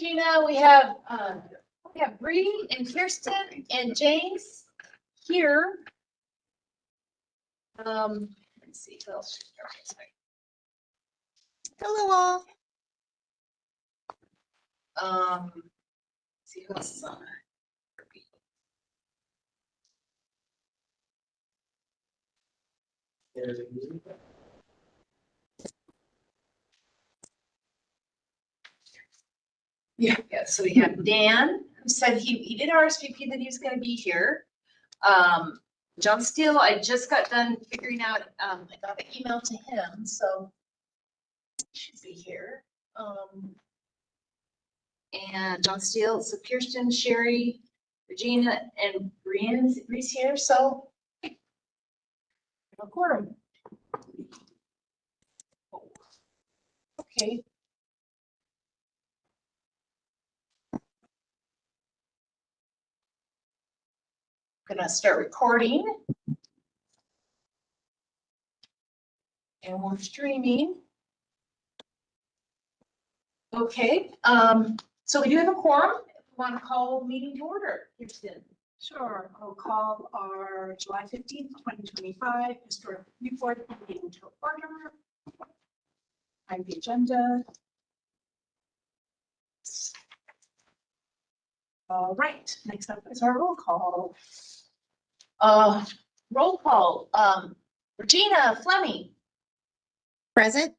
Regina. We have Bree and Kirsten and James here. Let's see who else. Hello all. Let's see who else is on. Yeah, so we have Dan, who said he did RSVP that he was gonna be here. John Steele, I just got done figuring out, I got an email to him, so he should be here. And John Steele, so Kirsten, Sherry, Regina, and Bree's here, so record them. Okay. Gonna start recording. And we're streaming. Okay, so we do have a quorum. If we want to call meeting to order, Kirsten. Sure, I'll call our July 15th, 2025 historic review board meeting to order. I'm the agenda. All right, next up is our roll call. Roll call. Regina Fleming, Present.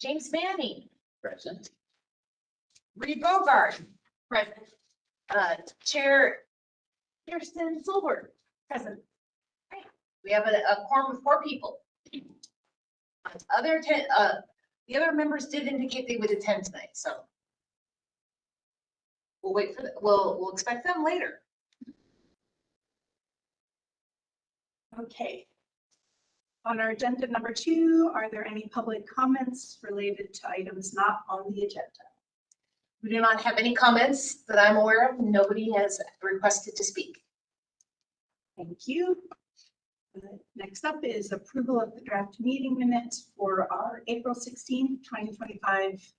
James Manning, Present. Reed Bogart, present. Chair Kirsten Silver, present. Right. We have a quorum of 4 people. The other members did indicate they would attend tonight, so we'll wait for we'll expect them later. Okay. On our agenda number 2, are there any public comments related to items not on the agenda? We do not have any comments that I'm aware of. Nobody has requested to speak. Thank you. Next up is approval of the draft meeting minutes for our April 16th, 2025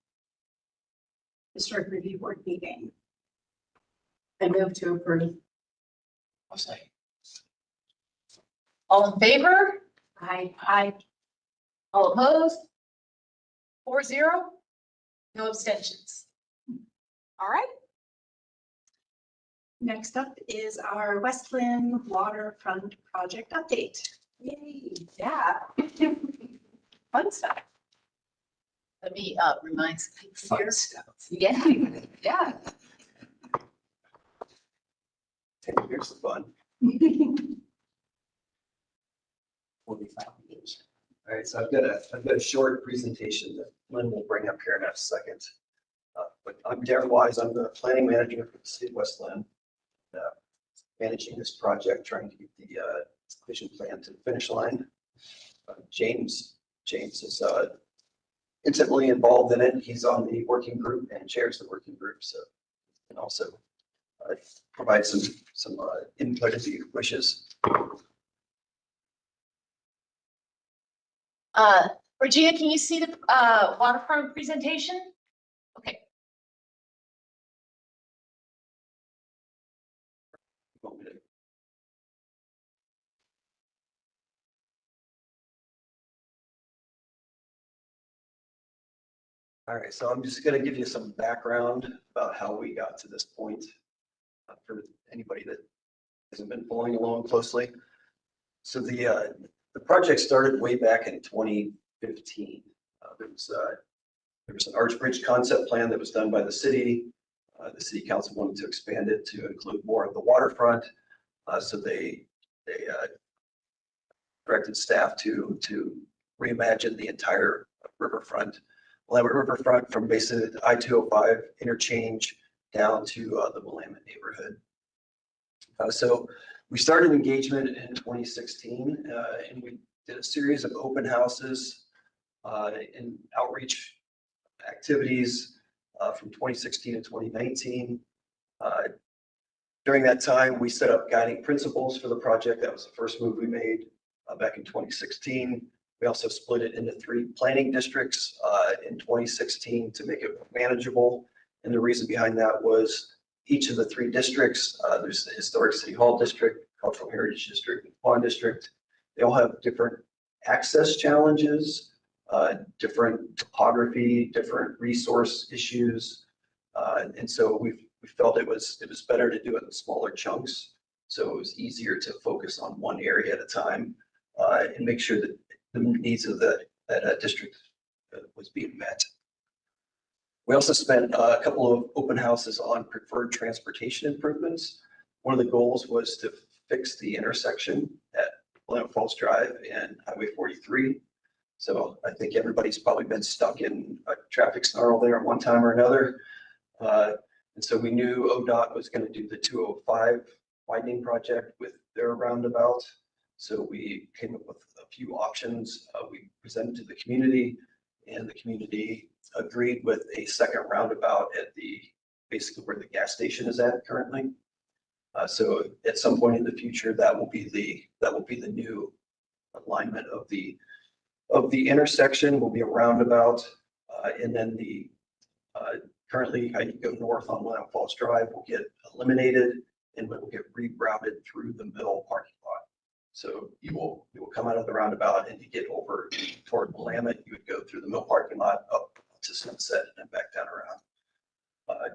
historic review board meeting. I move to approve. I'll say. All in favor? Aye. All opposed? 4-0? No abstentions. All right. Next up is our West Linn waterfront project update. Yay. Yeah. Fun stuff. Let me remind some people Fun here. stuff. Yeah, yeah. Here's the fun. 45 years. All right, so I've got a short presentation that Lynn will bring up here in a second. But I'm Darren Wise. I'm the planning manager for the city of West Linn. Managing this project, trying to get the vision plan to the finish line. James is intimately involved in it. He's on the working group and chairs the working group, so and also provide some input if he wishes. Regina, can you see the waterfront presentation? Okay. All right, so I'm just going to give you some background about how we got to this point for anybody that hasn't been following along closely. So the project started way back in 2015. There was an arch bridge concept plan that was done by the city. The city council wanted to expand it to include more of the waterfront. So they directed staff to reimagine the entire riverfront. Willamette Riverfront from basically the I-205 interchange down to the Willamette neighborhood. So we started engagement in 2016 and we did a series of open houses and outreach activities from 2016 to 2019. During that time, we set up guiding principles for the project. That was the first move we made back in 2016. We also split it into 3 planning districts in 2016 to make it manageable. And the reason behind that was each of the 3 districts, there's the Historic City Hall District, Cultural Heritage District, and Pond District. They all have different access challenges, different topography, different resource issues. And so we felt it was better to do it in smaller chunks. So it was easier to focus on one area at a time and make sure that the needs of that district was being met. We also spent a couple of open houses on preferred transportation improvements. One of the goals was to fix the intersection at Linn Falls Drive and Highway 43. So I think everybody's probably been stuck in a traffic snarl there at one time or another. And so we knew ODOT was going to do the 205 widening project with their roundabout. So we came up with a few options. We presented to the community, and the community agreed with a second roundabout at basically where the gas station is at currently. So at some point in the future, that will be the new alignment of the intersection. Will be a roundabout, and then currently how you go north on Linn Falls Drive will get eliminated and will get rerouted through the middle parking lot. So you will come out of the roundabout, and you get over toward Willamette, you would go through the mill parking lot up to Sunset and then back down around.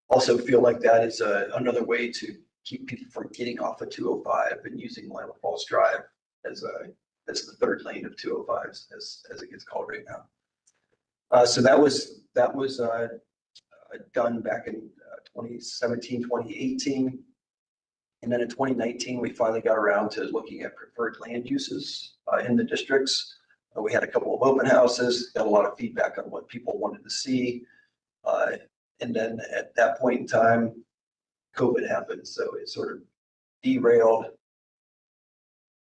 Also feel like that is another way to keep people from getting off of 205 and using Linn Falls Drive as the third lane of 205s as it gets called right now. So that was done back in 2017, 2018. And then in 2019, we finally got around to looking at preferred land uses in the districts. We had a couple of open houses, got a lot of feedback on what people wanted to see. And then at that point in time, COVID happened. So it sort of derailed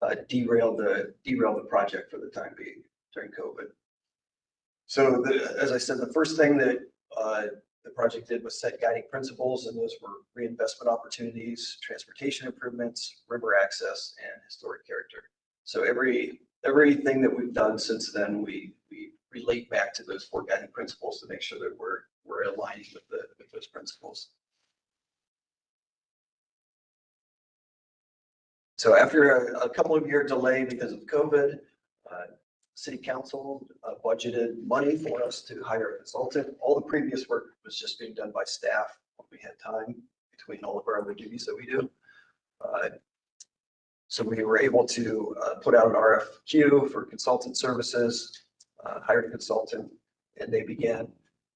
the project for the time being during COVID. So as I said, the first thing that the project did was set guiding principles, and those were reinvestment opportunities, transportation improvements, river access, and historic character. So everything that we've done since then, we relate back to those 4 guiding principles to make sure that we're aligning with those principles. So after a couple of year delay because of COVID, City Council budgeted money for us to hire a consultant. All the previous work was just being done by staff when we had time between all of our other duties that we do. So we were able to put out an RFQ for consultant services, hired a consultant, and they began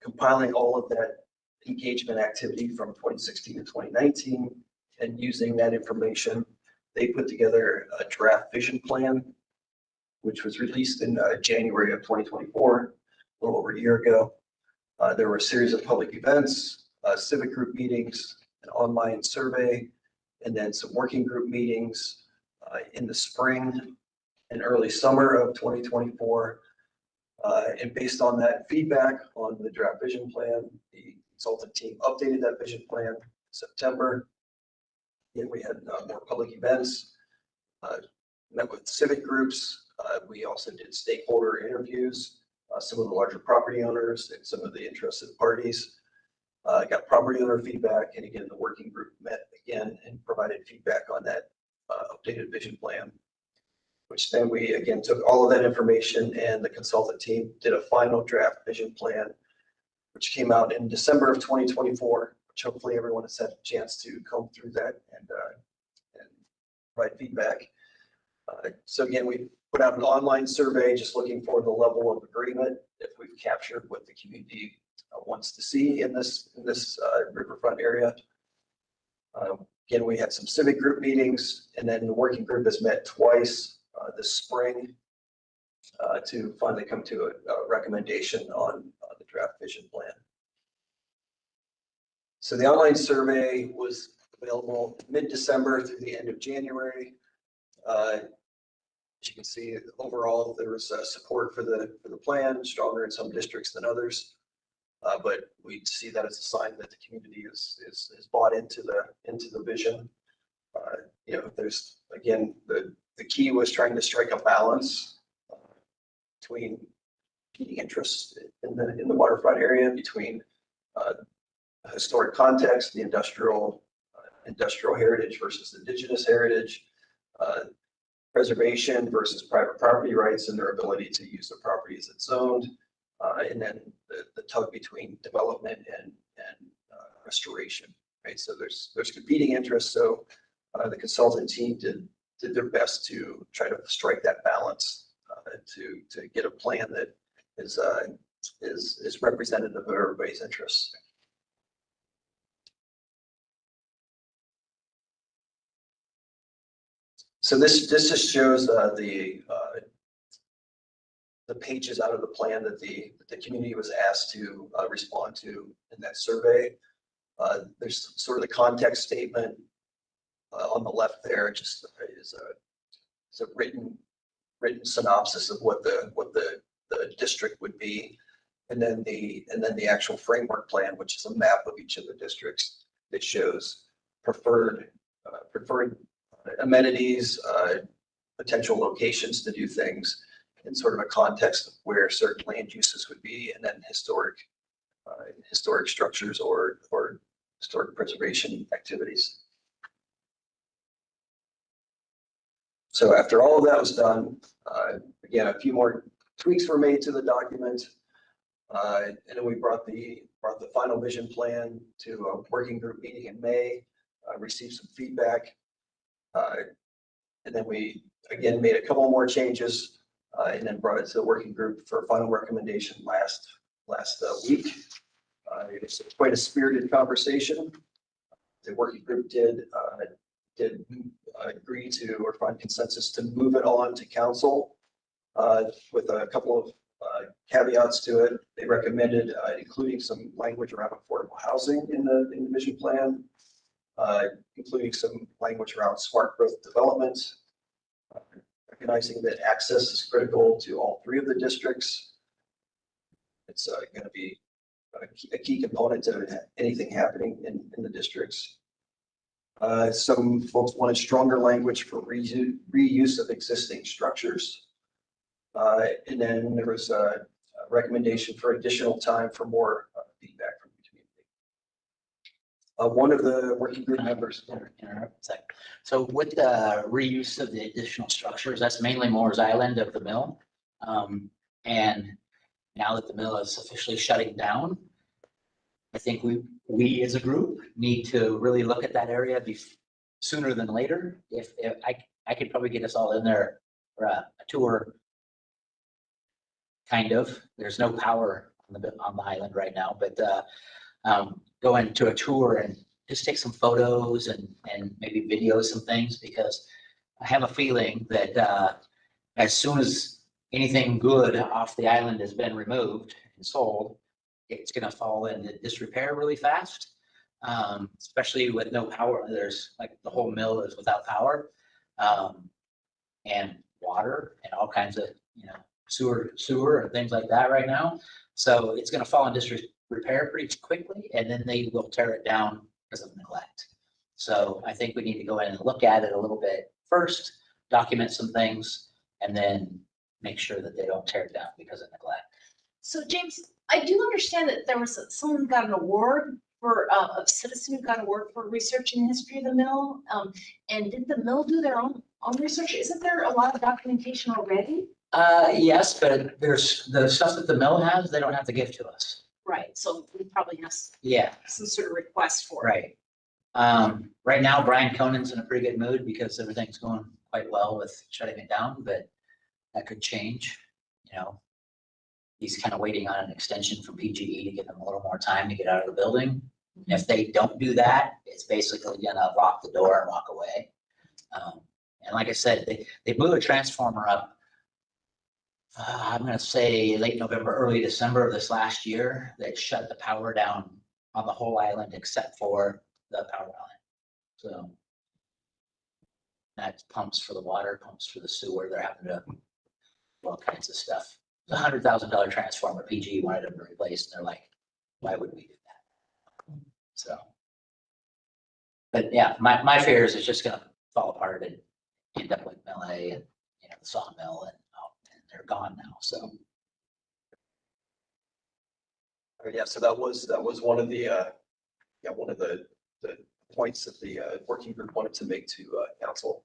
compiling all of that engagement activity from 2016 to 2019. And using that information, they put together a draft vision plan, which was released in January of 2024, a little over a year ago. There were a series of public events, civic group meetings, an online survey, and then some working group meetings in the spring and early summer of 2024. And based on that feedback on the draft vision plan, the consultant team updated that vision plan in September. And we had more public events, met with civic groups. We also did stakeholder interviews, some of the larger property owners and some of the interested parties. Got property owner feedback, and again, the working group met again and provided feedback on that updated vision plan, which then we again took all of that information, and the consultant team did a final draft vision plan, which came out in December of 2024, which hopefully everyone has had a chance to comb through that and provide feedback. So again, we put out an online survey just looking for the level of agreement if we've captured what the community wants to see in this riverfront area. Again, we had some civic group meetings, and then the working group has met twice this spring to finally come to a recommendation on the draft vision plan. So the online survey was available mid-December through the end of January. As you can see, overall, there was support for the plan, stronger in some districts than others. But we see that as a sign that the community is bought into the vision. There's again the key was trying to strike a balance between competing interests in the waterfront area, between historic context, the industrial heritage versus indigenous heritage, preservation versus private property rights and their ability to use the property as it's owned, and then the tug between development and restoration. Right, so there's competing interests. So the consultant team did their best to try to strike that balance to get a plan that is representative of everybody's interests. So this just shows the pages out of the plan that the community was asked to respond to in that survey. There's sort of the context statement on the left there. Just is a written synopsis of what the district would be, and then the actual framework plan, which is a map of each of the districts that shows preferred amenities, potential locations to do things, in sort of a context of where certain land uses would be, and then historic structures or historic preservation activities. So after all of that was done, again, a few more tweaks were made to the document, and then we brought the final vision plan to a working group meeting in May, received some feedback, and then we again made a couple more changes, and then brought it to the working group for a final recommendation last week. It's quite a spirited conversation. The working group did agree to or find consensus to move it on to council with a couple of caveats to it. They recommended including some language around affordable housing in the vision plan, including some language around smart growth development, recognizing that access is critical to all three of the districts. It's going to be a key component to anything happening in the districts. Some folks wanted stronger language for reuse of existing structures. And then there was a recommendation for additional time for more feedback from the community. One of the working group members. Interrupt a sec. So with the reuse of the additional structures, that's mainly Moore's Island of the mill. And now that the mill is officially shutting down, I think we as a group need to really look at that area sooner than later. If I could probably get us all in there for a tour. Kind of. There's no power on the island right now, but go into a tour and just take some photos and maybe video some things, because I have a feeling that as soon as anything good off the island has been removed and sold, it's going to fall into disrepair really fast, especially with no power. There's like the whole mill is without power, and water and all kinds of, sewer and things like that right now. So it's going to fall in disrepair pretty quickly, and then they will tear it down because of neglect. So I think we need to go in and look at it a little bit first, document some things, and then make sure that they don't tear it down because of neglect. So James, I do understand that there was someone who got an award for a citizen who got an award for researching the history of the mill. And did the mill do their own research? Isn't there a lot of documentation already? Yes, but there's the stuff that the mill has, they don't have to give to us. Right, so we probably have Yeah, some sort of request for it. right. Right now, Brian Conan's in a pretty good mood because everything's going quite well with shutting it down, but that could change. He's kind of waiting on an extension from PGE to give them a little more time to get out of the building. If they don't do that, it's basically gonna lock the door and walk away. And like I said, they blew a transformer up. I'm going to say late November, early December of this last year, that shut the power down on the whole island except for the power line. So that's pumps for the water, pumps for the sewer. They're having to do all kinds of stuff. It's $100,000 transformer. PG wanted them to replace, and they're like, why would we do that? So, but yeah, my fear is it's just going to fall apart and end up like Mill A and the sawmill and gone now, so. Yeah, so that was one of the, one of the points that the working group wanted to make to council,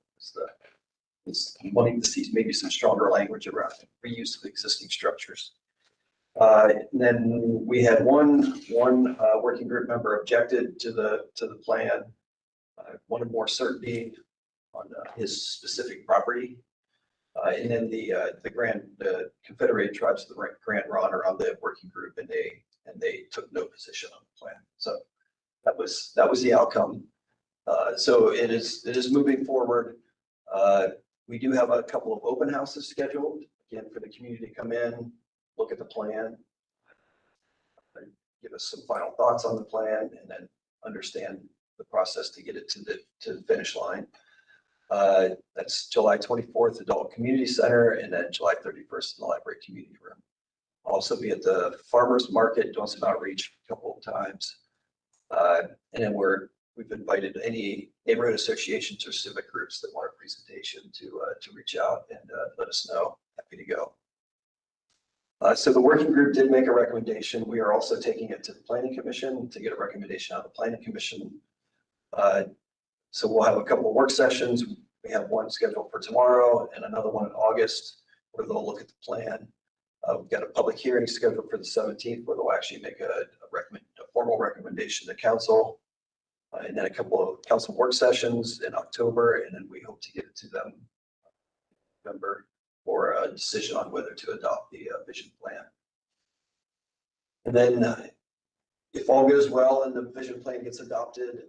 is wanting to see maybe some stronger language around reuse of existing structures. And then we had one working group member objected to the plan, wanted more certainty on his specific property. And then the Confederated Tribes of the Grand Ron are on the working group, and they took no position on the plan. So that was the outcome. So it is moving forward. We do have a couple of open houses scheduled, again, for the community to come in, look at the plan, give us some final thoughts on the plan, and then understand the process to get it to the finish line. That's July 24th, Adult Community Center, and then July 31st in the Library Community Room. I'll also be at the Farmers Market, doing some outreach a couple of times. And then we've invited any neighborhood associations or civic groups that want a presentation to reach out and let us know. Happy to go. So the working group did make a recommendation. We are also taking it to the Planning Commission to get a recommendation out of the Planning Commission. So we'll have a couple of work sessions. We have one scheduled for tomorrow and another one in August where they'll look at the plan. We've got a public hearing scheduled for the 17th where they'll actually make a formal recommendation to council. And then a couple of council work sessions in October, and then we hope to get it to them in November for a decision on whether to adopt the vision plan. And then if all goes well and the vision plan gets adopted,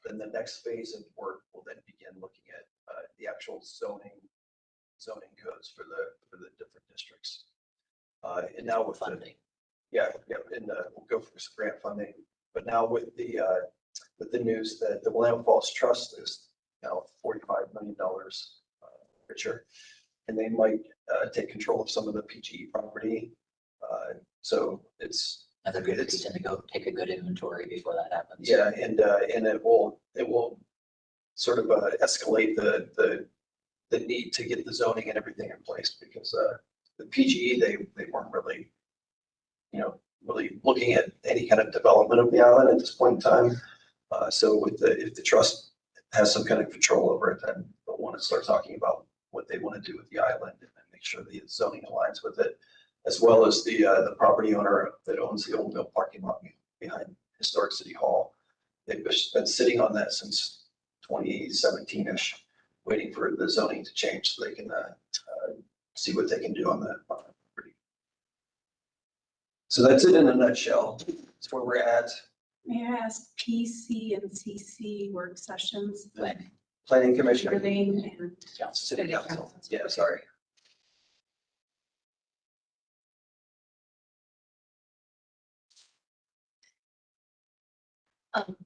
then the next phase of work will then begin looking at the actual zoning codes for the different districts. And now with Funding. and we'll go for some grant funding. But now with the news that the Willamette Falls Trust is now $45 million richer, and they might take control of some of the PGE property. So it's Another good reason to go take a good inventory before that happens. yeah, and it will sort of escalate the need to get the zoning and everything in place, because the PGE they weren't really really looking at any kind of development of the island at this point in time. So if the trust has some kind of control over it, then they'll want to start talking about what they want to do with the island and make sure the zoning aligns with it, as well as the property owner that owns the old mill parking lot behind Historic City Hall. They've been sitting on that since 2017-ish, waiting for the zoning to change so they can see what they can do on that property. So that's it in a nutshell. That's where we're at. May I ask PC and CC work sessions? Planning Commission, Linn and City Council. Yeah, sorry.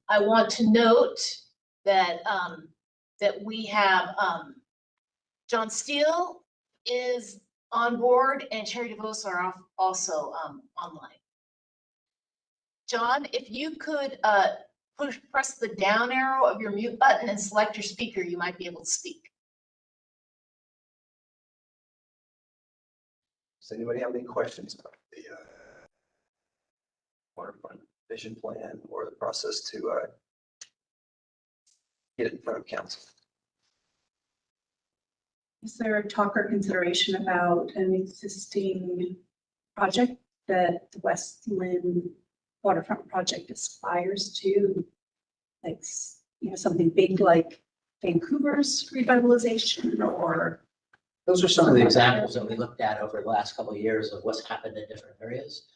I want to note that, that we have, John Steele is on board and Sherry DeVos are also online. John, if you could press the down arrow of your mute button and select your speaker, you might be able to speak. Does anybody have any questions about the waterfront vision plan or the process to get it in front of council? is there talk or consideration about an existing project that the West Linn waterfront project aspires to? Like, something big like Vancouver's revitalization, or? Those are some of the examples that we looked at over the last couple of years of what's happened in different areas.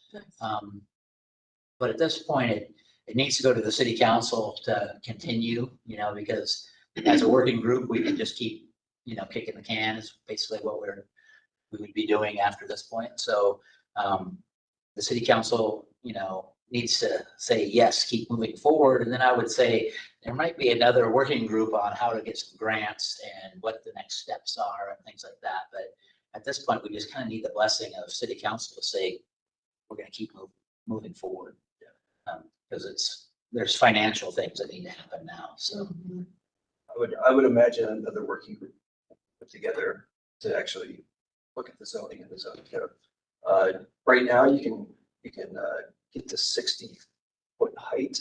But at this point, it needs to go to the city council to continue, because as a working group, we can just keep, kicking the can is basically what we would be doing after this point. So the city council, needs to say, yes, keep moving forward. And then I would say there might be another working group on how to get some grants and what the next steps are and things like that. But at this point, we just kind of need the blessing of city council to say, we're going to keep moving forward. Because there's financial things that need to happen now. So I would imagine another working group put together to actually look at the zoning and the zoning code. Right now, you can get to 60-foot height.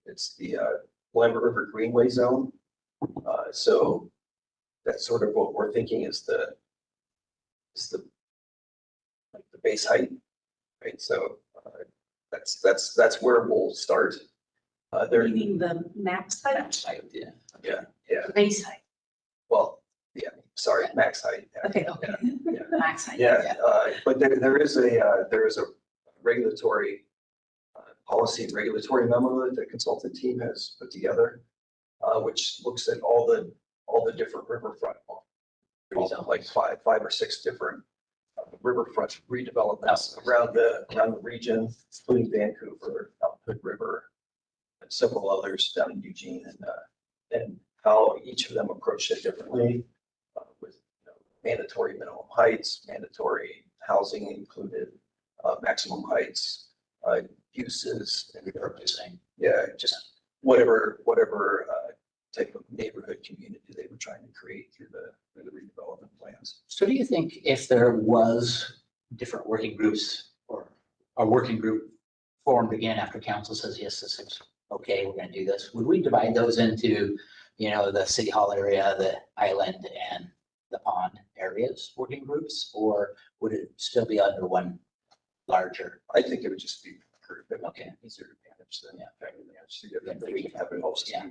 It's the Willamette River Greenway zone. So that's sort of what we're thinking is the base height, right? So that's where we'll start. There, Meaning the max height? Site, yeah. yeah. Base height, Well, yeah. Sorry, max height. Yeah, Okay. yeah. max height. Yeah, but there is a regulatory policy and regulatory memo that the consultant team has put together, which looks at all the different riverfront, like five or six different riverfront redevelopments around the region, including Vancouver, Hood River, and several others down in Eugene, and how each of them approach it differently, with mandatory minimum heights, mandatory housing included, maximum heights, uses, and repurposing. Yeah, just whatever type of neighborhood community they were trying to create through the redevelopment plans. So do you think if there was different working groups or a working group formed again after council says, yes, this is okay, we're gonna do this, would we divide those into, the city hall area, the island and the pond areas, working groups, or would it still be under one larger? I think it would just be a group that would be Okay. easier to manage than Yeah. having to manage together. They can have it all. Yeah.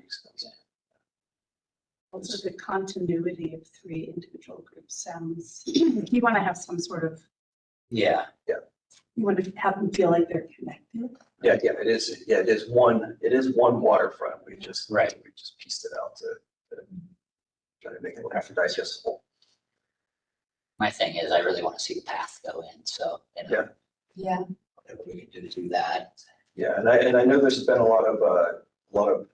Also, the continuity of three individual groups sounds, you want to have some sort of, Yeah, you want to have them feel like they're connected. Yeah, it is. Yeah, it is one waterfront. We just pieced it out to try to make it digestible. my thing is I really want to see the path go in, so. Yeah. Whatever we can do to do that. Yeah, and I know there's been a lot of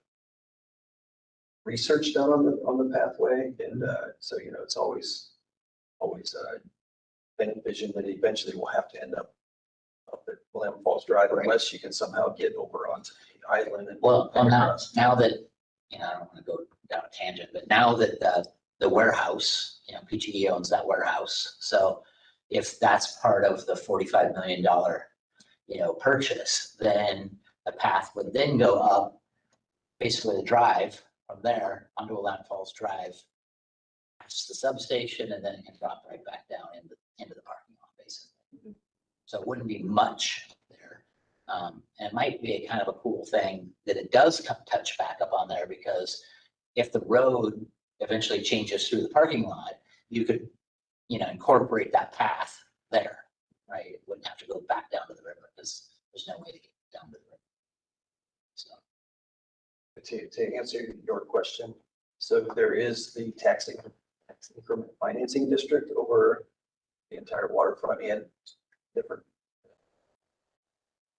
research done on the pathway, and so it's always been envisioned that eventually we'll have to end up at Willamette Falls Drive unless you can somehow get over onto the island. And Well, now that, I don't want to go down a tangent, but now that the warehouse, PGE owns that warehouse. So if that's part of the $45 million, purchase, then the path would then go up basically the drive from there onto Willamette Falls Drive, past the substation, and then it can drop right back down into the parking lot, basically. So it wouldn't be much there. And it might be a kind of a cool thing that it does touch back up on there, because if the road eventually changes through the parking lot, you could, incorporate that path there, right? It wouldn't have to go back down to the river because there's no way to get down to the river. So, to answer your question, so there is the tax increment financing district over the entire waterfront and different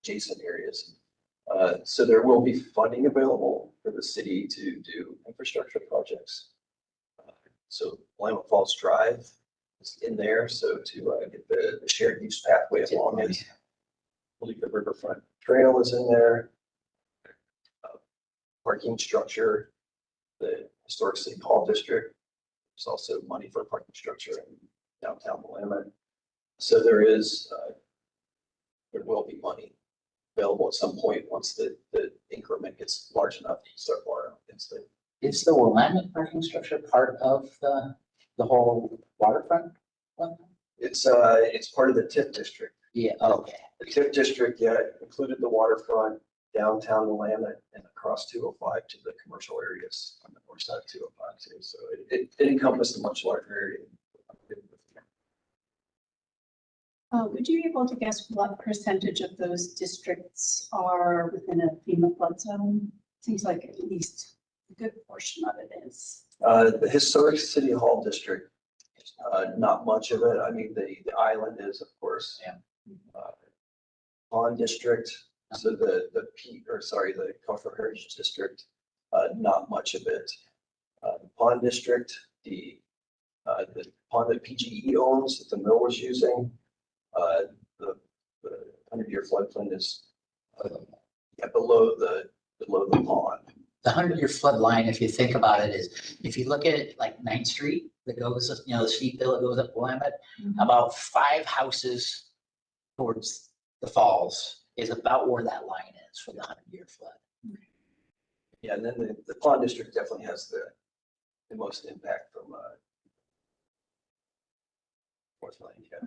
adjacent areas. So there will be funding available for the city to do infrastructure projects. So Willamette Falls Drive is in there, so to get the shared use pathway as long as, I believe the riverfront trail is in there. Parking structure, the historic city hall district. There's also money for parking structure in downtown Willamette. So there will be money available at some point once the increment gets large enough to start borrowing against it. is the Willamette parking structure part of the whole waterfront one? It's part of the TIF district. Yeah, okay. The TIF district, included the waterfront, downtown Willamette, and across 205 to the commercial areas on the north side of 205 too. So it encompassed a much larger area. Would you be able to guess what percentage of those districts are within a FEMA flood zone? Seems like at least a good portion of it is. The historic city hall district, not much of it. I mean, the island is, of course. Yeah. Pond district, so the cultural heritage district, not much of it. The pond district, the pond that PGE owns that the mill was using, the 100-year floodplain is below the pond. The 100-year flood line, if you think about it, is if you look at it like 9th Street that goes, the steep hill that goes up Willamette, about 5 houses towards the falls is about where that line is for the 100-year flood. Yeah, and then the pond district definitely has the most impact from North Lane, yeah.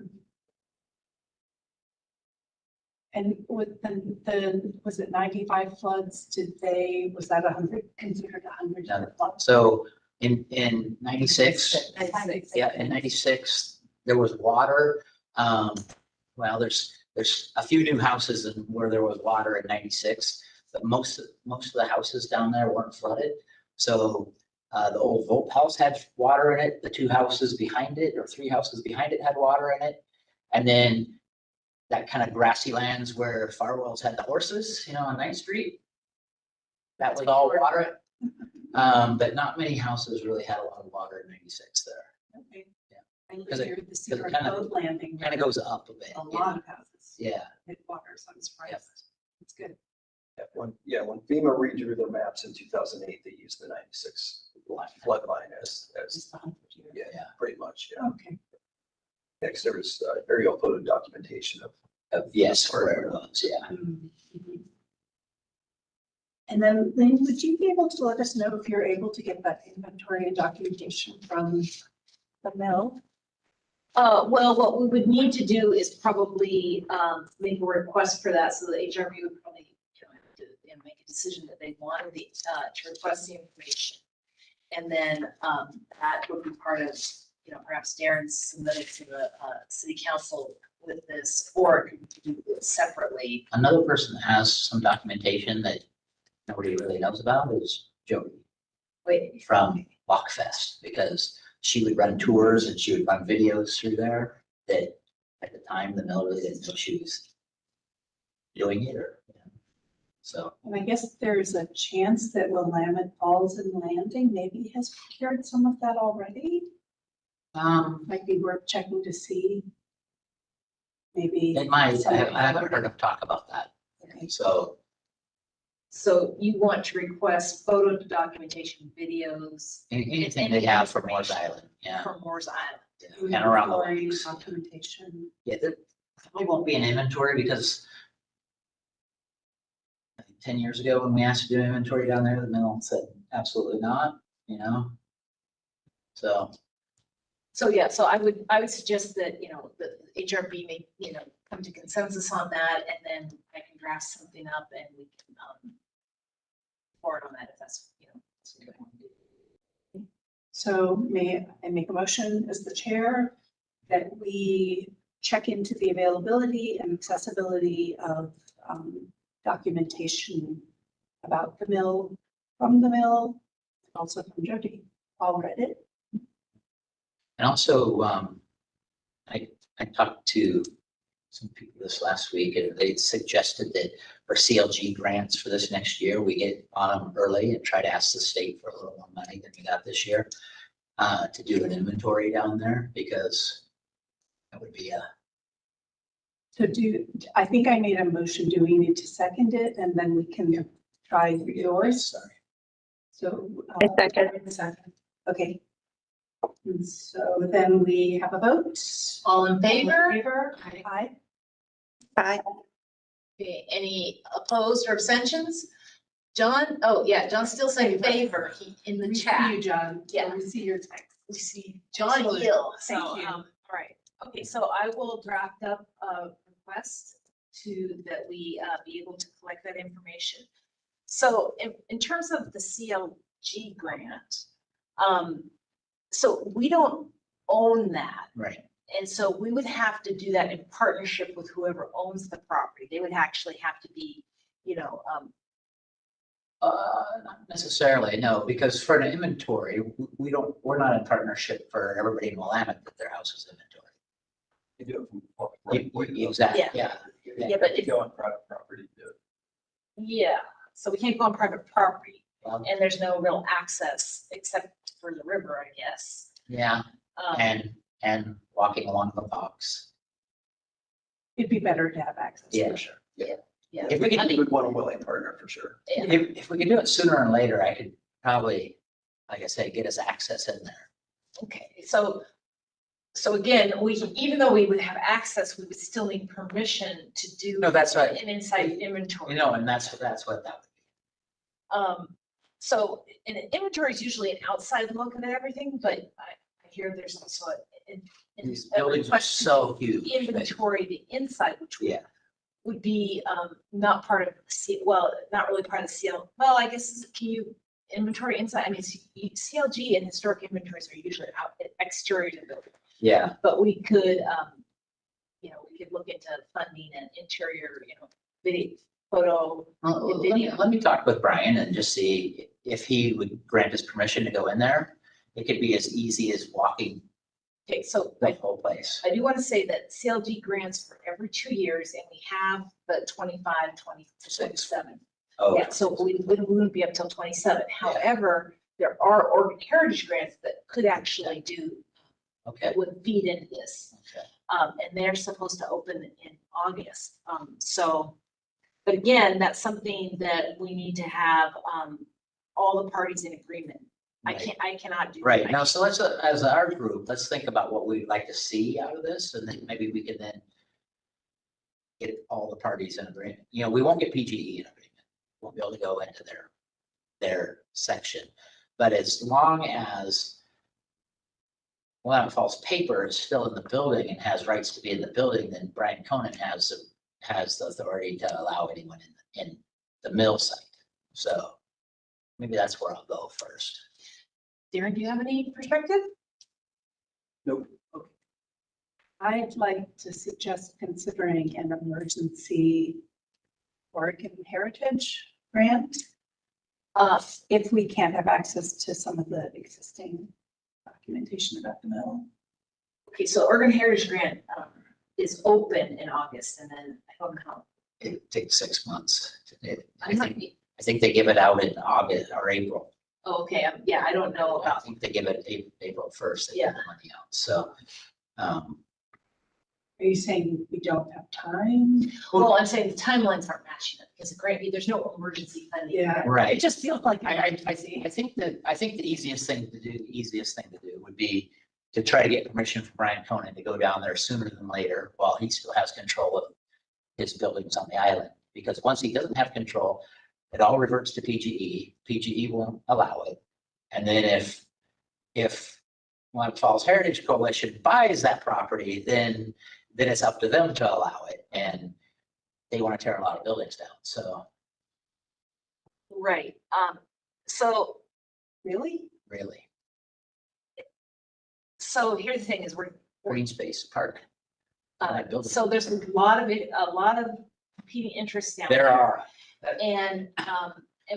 And with the, was it 95 floods? Was that 100, considered 100 Yeah. floods? So in 96, yeah, in 96, there was water. Well, there's a few new houses where there was water in 96, but most of the houses down there weren't flooded. So the old Volt house had water in it. The 2 houses behind it, or 3 houses behind it, had water in it. And then that kind of grassy lands where Farwell's had the horses, on 9th Street, that was all water. But not many houses really had a lot of water in 96 there. Okay. Yeah. I live Because it- near the because Cedar it kinda- Boat Landing. Kind of goes up a bit. A lot of houses. Yeah. With water, so I'm surprised. It's good. Yeah, when FEMA redrew their maps in 2008, they used the 96 flood line as, Just 100 years. yeah, pretty much, yeah. Okay. Next, there was aerial photo documentation of. Yes, where it was, yeah. Mhm. And then Lynn, would you be able to let us know if you're able to get that inventory and documentation from the mill? Well, what we would need to do is probably, make a request for that, so the HRB would probably, have to, make a decision that they wanted to request the information. And then, that would be part of, perhaps Darren submitted to the, city council with this, or it could do it separately. Another person that has some documentation that nobody really knows about is Jody Wait, from Walkfest, because she would run tours and she would run videos through there that at the time the mill really didn't know she was doing it, or, so. And I guess there's a chance that Willamette Falls and Landing maybe has procured some of that already. Might be worth checking to see. Maybe. It might, some- I haven't heard them talk about that, Okay. so. so you want to request photo documentation, videos Anything they have from Morris Island, yeah, from Moore's Island? and around the Inventory, lakes. documentation. Yeah, there probably won't be an inventory because I think 10 years ago when we asked to do inventory down there, the mill said absolutely not, So, So, so I would suggest that, the HRB may, come to consensus on that, and then I can draft something up and we can, forward on that if that's, that's what you want to do. So may I make a motion as the chair that we check into the availability and accessibility of documentation about the mill, from the mill, also from Jody. All read it. and also, I talked to some people this last week and they suggested that for CLG grants for this next year, we get on them early and try to ask the state for a little more money than we got this year to do an inventory down there, because that would be So I think I made a motion. Do we need to second it? And then we can try yours? sorry. So. Second. Okay. And so then we have a vote. All in All in favor? favor? Aye. Bye. Okay, any opposed or abstentions? John, John's still saying favor in the We see chat. you, John. Yeah. We see your text. We see John Excellent. Hill. Thank So, you. all right. Okay, so I will draft up a request that we be able to collect that information. So in terms of the CLG grant, so we don't own that. Right. And so we would have to do that in partnership with whoever owns the property. They would actually have to be, Not necessarily, no, because for an inventory, we're not in partnership for everybody in Willamette that their house is inventory. You do it from public right away, though. Exactly, Yeah. yeah. yeah, but If you if, go on private property, do it. yeah, so we can't go on private property Well, and there's no real access except for the river, I guess. yeah, and walking along the box. It'd be better to have access Yeah. for sure. Yeah. If we You could, would want a willing partner for sure. Yeah. if we could do it sooner or later, I could probably, like I say, get us access in there. Okay, so again, even though we would have access, we would still need permission to do. No, that's right. An inside inventory. You know, and that's what that would be. So an inventory is usually an outside look at everything, but I hear there's also These buildings are so huge. inventory, the inside, which Yeah. would be not part of well, not really part of the CL. Well, I guess, can you inventory inside? I mean, CLG and historic inventories are usually out exterior to the building. Yeah, But we could, we could look into funding an interior, video, photo. well, Video. let me talk with Brian and just see if he would grant us permission to go in there. It could be as easy as walking Okay, so the whole place. I do want to say that CLG grants for every 2 years, and we have the 25, 27. Oh, Yeah, so we wouldn't be up till 27. However, there are Oregon Heritage grants that could actually okay. would feed into this. Okay. And they're supposed to open in August. But again, that's something that we need to have, all the parties in agreement. Right. I cannot do. Right, now, so let's, as our group, let's think about what we'd like to see out of this, and then maybe we can then get all the parties in agreement. You know, we won't get PGE in agreement. Won't be able to go into their section. But as long as Willamette Falls Paper is still in the building and has rights to be in the building, then Brian Conan has the authority to allow anyone in the mill site. So maybe that's where I'll go first. Darren, do you have any perspective? Nope. I'd like to suggest considering an emergency Oregon Heritage grant. If we can't have access to some of the existing documentation about the mill. Okay, so Oregon Heritage Grant is open in August, and then I don't know. It takes 6 months. I might be, I think they give it out in August or April. oh, okay, yeah, I don't know I about, think they give it April 1st. They give Yeah. the money out. So, Are you saying we don't have time? well, I'm saying the timelines aren't matching it, because there's no emergency funding. Yeah. right. It just feels like. I think the easiest thing to do would be to try to get permission from Brian Conan to go down there sooner than later while he still has control of his buildings on the island. Because once he doesn't have control, it all reverts to PGE. PGE won't allow it. And then if Willamette Falls Heritage Coalition buys that property, then it's up to them to allow it. And they want to tear a lot of buildings down. So Right, so, Really? really, so here's the thing is green space park. building. so there's a lot of competing interests down There are. And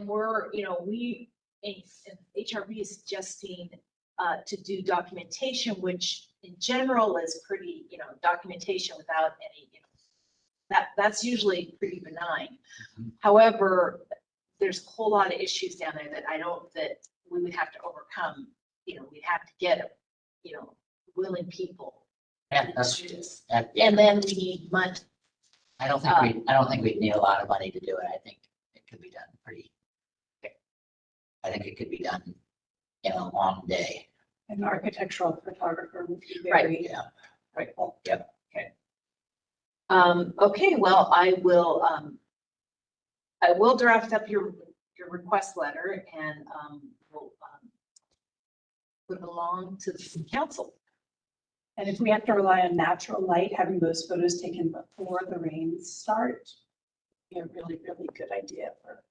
we're, HRB is suggesting to do documentation, which in general is pretty, documentation without any, that's usually pretty benign. Mhm. However, there's a whole lot of issues down there that we would have to overcome. We'd have to get, willing people. Yeah, to that's, do this. yeah. And then we need money. I don't think we'd need a lot of money to do it. I think it could be done I think it could be done in a long day. An architectural photographer would be Right. very Yeah. grateful. Yep. Okay, well, I will draft up your request letter and, we'll, put it along to the council. And if we have to rely on natural light, having those photos taken before the rains start, be a really, really good idea for.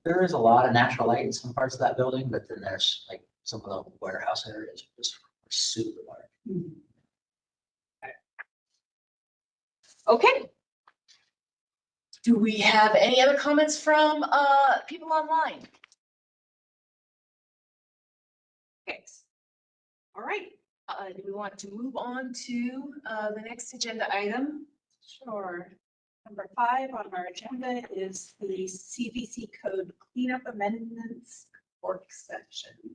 There is a lot of natural light in some parts of that building, but then there's like some of the warehouse areas are just super dark. Okay. Do we have any other comments from people online? Okay. All right. Do we want to move on to the next agenda item? Sure. Number 5 on our agenda is the CVC code cleanup amendments work session.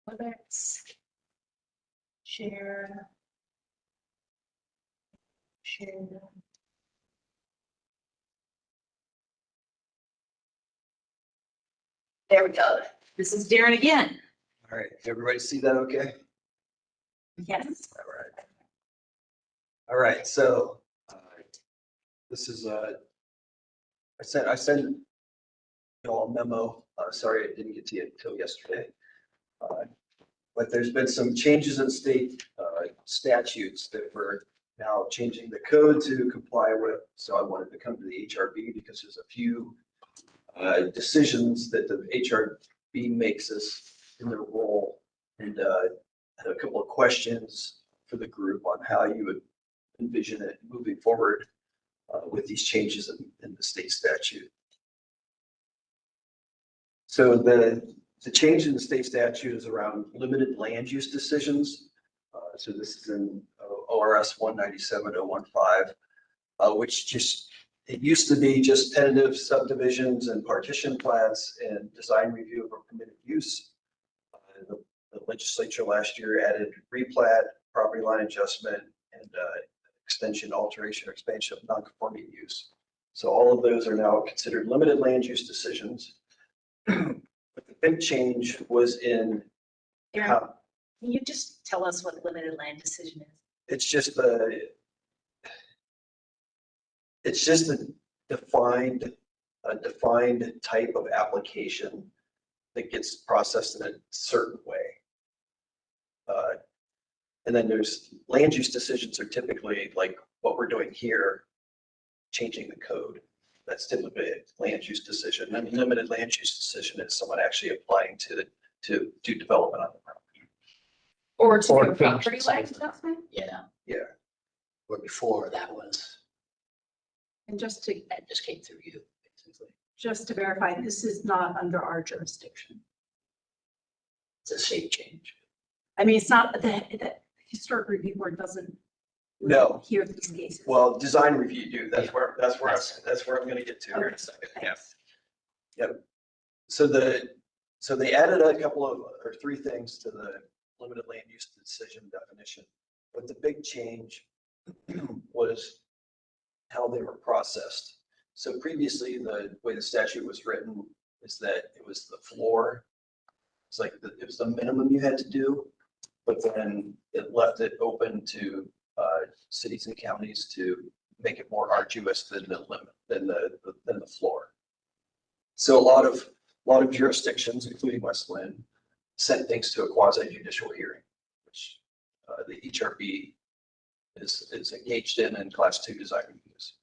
Let's share. There we go. This is Darren again. All right, everybody see that okay? Yes. All right. All right, so this is, I sent you all a memo. Sorry, I didn't get to you until yesterday. But there's been some changes in state statutes that we're now changing the code to comply with. So I wanted to come to the HRB because there's a few decisions that the HRB makes us in their role. And I had a couple of questions for the group on how you would envision it moving forward with these changes in the state statute. So the change in the state statute is around limited land use decisions. So this is in ORS 197.015, which just, it used to be just tentative subdivisions and partition plats and design review of a permitted use. The legislature last year added replat, property line adjustment, and extension, alteration, or expansion of non-conforming use. So all of those are now considered limited land use decisions. But the big change was in Darren, how, can you just tell us what limited land decision is? it's just a defined type of application that gets processed in a certain way. And then there's land use decisions are typically like what we're doing here, changing the code. That's typically a land use decision. And limited land use decision is someone actually applying to do development on the property. Or to Or do a property change line something. adjustment? Yeah, Yeah. where before that was, And just to, that just came through you, basically. just to verify, this is not under our jurisdiction. It's a state change. I mean, it's not, the historic review board doesn't No. hear these cases. Well, design review do. That's Yeah. where I'm going to get to here in a second. Yeah. Thanks. Yep. So they added a couple of, or three things to the limited land use decision definition. But the big change was how they were processed. So previously, the way the statute was written is that it was the floor. It's like, it was the minimum you had to do, but then it left it open to cities and counties to make it more arduous than the limit, than the floor. So a lot of jurisdictions, including West Linn, sent things to a quasi judicial hearing, which the HRB is engaged in Class 2 design reviews.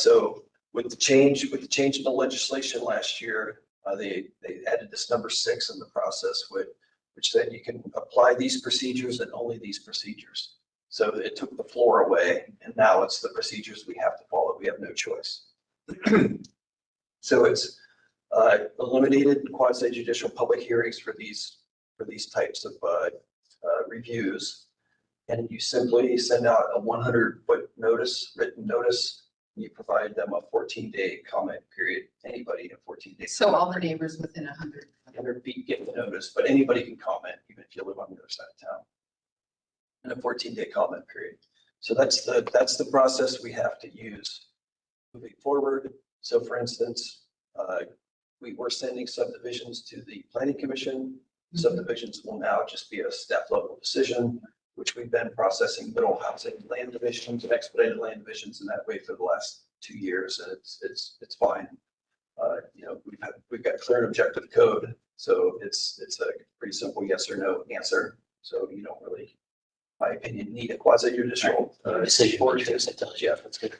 So with the change in the legislation last year, they added this number 6 in the process, which said you can apply these procedures and only these procedures. So it took the floor away, and now it's the procedures we have to follow. We have no choice. So it's eliminated quasi judicial public hearings for these types of reviews. And you simply send out a 100-foot notice, written notice. You provide them a 14-day comment period. Anybody in a 14-day. So all the neighbors within 100. feet get the notice, but anybody can comment, even if you live on the other side of town. In a 14-day comment period. So that's the process we have to use moving forward. So for instance, we're sending subdivisions to the planning commission. Subdivisions will now just be a staff level decision, which we've been processing middle housing land divisions and expedited land divisions in that way for the last 2 years, and it's fine. We've got clear and objective code, so it's a pretty simple yes or no answer. So you don't really, in my opinion, need a quasi judicial Decision board. makers, that tells you, that's good.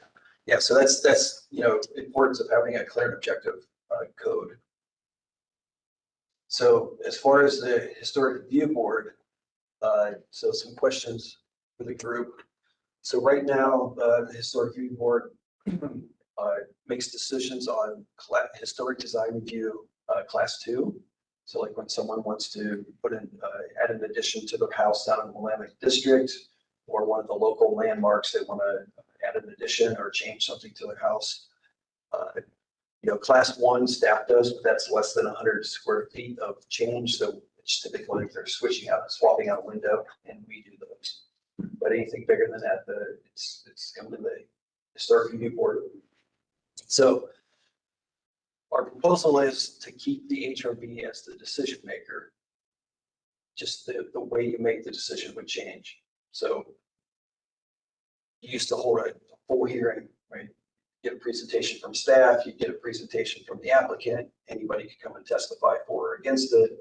Yeah, so that's importance of having a clear and objective code. So as far as the historic review board, so some questions for the group. So right now, the historic review board makes decisions on historic design review class 2. So like when someone wants to put in, add an addition to their house down in the Willamette district, or one of the local landmarks, they want to add an addition or change something to their house. Class 1 staff does, but that's less than 100 square feet of change. So it's typically if they're switching out, swapping out a window, and we do those. But anything bigger than that, it's come to the historic review board. So our proposal is to keep the HRB as the decision maker. Just the way you make the decision would change. So you used to hold a full hearing, right? Get a presentation from staff, you get a presentation from the applicant, anybody could come and testify for or against it.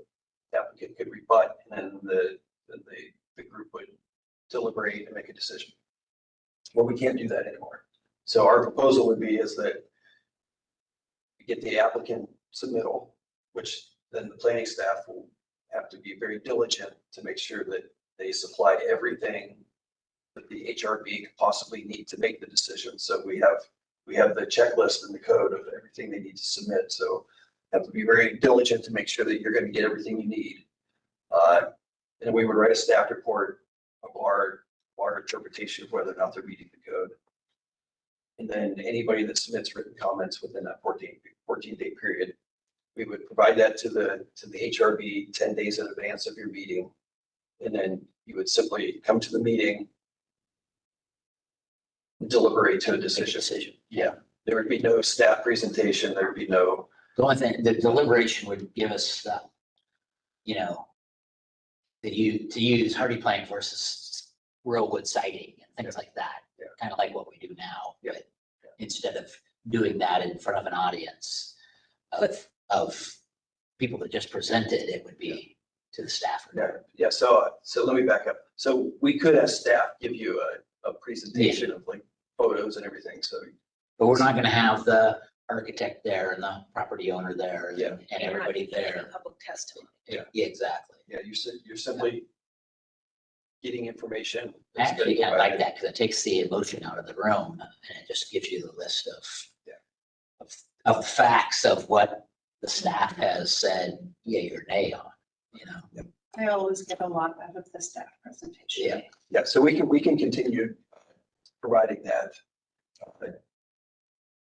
The applicant could rebut, and then the group would deliberate and make a decision. Well, we can't do that anymore. So our proposal would be is that we get the applicant submittal, which then the planning staff will have to be very diligent to make sure that they supply everything that the HRB could possibly need to make the decision. So we have the checklist and the code of everything they need to submit. So have to be very diligent to make sure that you're going to get everything you need. And we would write a staff report of our interpretation of whether or not they're meeting the code. And then anybody that submits written comments within that 14-day period, we would provide that to the HRB 10 days in advance of your meeting. And then you would simply come to the meeting, deliberate to a decision. Yeah, there would be no staff presentation. There would be no. The only thing, the deliberation would give us, you know, to use hardy plank versus roadwood sighting and things like that. Yeah. Kind of like what we do now. Yeah. But instead of doing that in front of an audience of people that just presented, it would be to the staff. Yeah. So let me back up. So we could as staff give you a presentation of like photos and everything. So. But we're not going to have the architect there and the property owner there and, Yeah. and everybody there. Public testimony. Yeah, exactly. Yeah, you're simply getting information. I actually kind of like that because it takes the emotion out of the room and it just gives you the list of facts of what the staff has said yay or nay on, you know. I always get a lot out of the staff presentation. Yeah. Yeah, so we can continue providing that.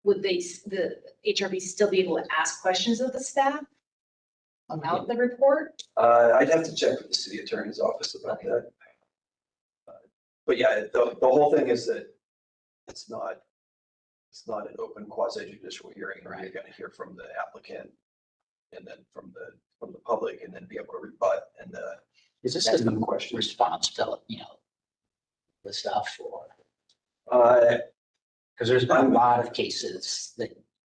Would the HRB still be able to ask questions of the staff about the report? I'd have to check with the city attorney's office about that. But yeah, the whole thing is that it's not an open quasi judicial hearing. Where you're going to hear from the applicant and then from the public and then be able to rebut and Is this ask a them questions. response to, you know, the stuff or? Uh, Because there's been a lot of cases that,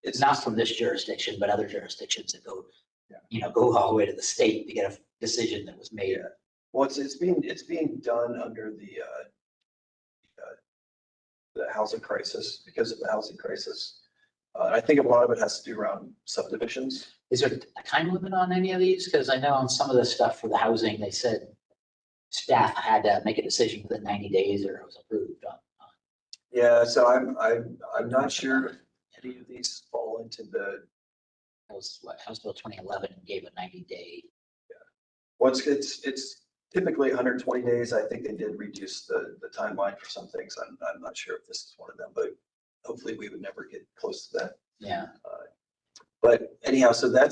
It's not from this jurisdiction, but other jurisdictions that go, Yeah. you know, go all the way to the state to get a decision that was made. Yeah. Well, it's being done under the housing crisis, because of the housing crisis. I think a lot of it has to do around subdivisions. Is there a time limit on any of these? Because I know on some of the stuff for the housing, they said staff had to make a decision within 90 days or it was approved on. Yeah, so I'm not sure if any of these fall into the, That was what, House Bill 2011 gave a 90-day. once it's typically 120 days. I think they did reduce the timeline for some things. I'm not sure if this is one of them, but hopefully we would never get close to that. Yeah. But anyhow, so that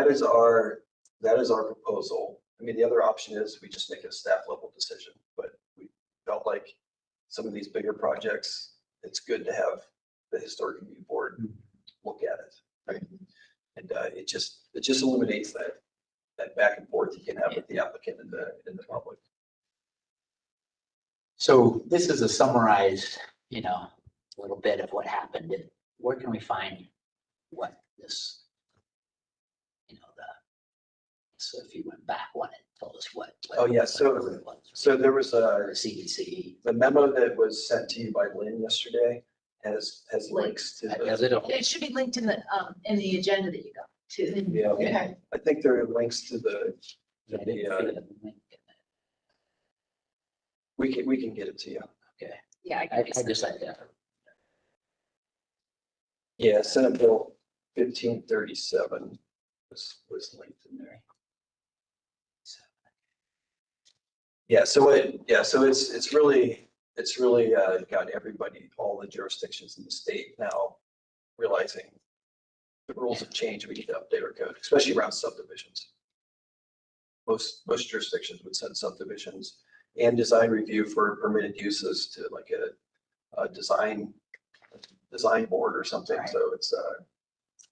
is our proposal. I mean, the other option is we just make a staff level decision, but we felt like some of these bigger projects, it's good to have the historic review board look at it, right? And it just eliminates that back and forth you can have with the applicant and the public. So this is a summarized, you know, little bit of what happened. And where can we find what this, you know, so if you went back one and told us what. Oh, yeah, so there was Or CDC. the memo that was sent to you by Linn yesterday has links to Does the, it? It should be linked in the agenda that you got too. yeah, Okay. I think there are links to the, we can get it to you. Yeah, I I can. just like that. Yeah, Senate Bill 1537 was linked in there. Yeah, so it's really got everybody, all the jurisdictions in the state now realizing the rules have changed. We need to update our code, especially around subdivisions. Most jurisdictions would send subdivisions and design review for permitted uses to like a design board or something. Right. So it's,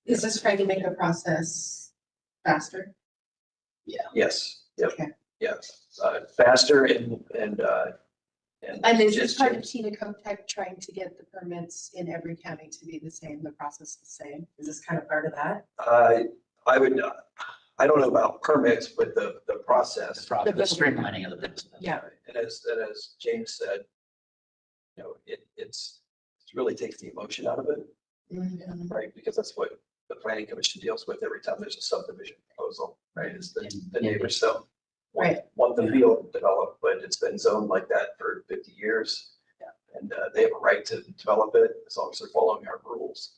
Is this trying to make the process faster? yes, yep, Okay. yes, faster and And is this just part of Tina Tech trying to get the permits in every county to be the same, the process the same? Is this kind of part of that? I would, I don't know about permits, but the process. The streamlining of the business. Yeah. And as James said, you know, it really takes the emotion out of it, right? Because that's what the planning commission deals with every time there's a subdivision proposal, right? Is the neighbors don't want the field developed, but it's been zoned like that for 50 years. And they have a right to develop it as long as they're following our rules.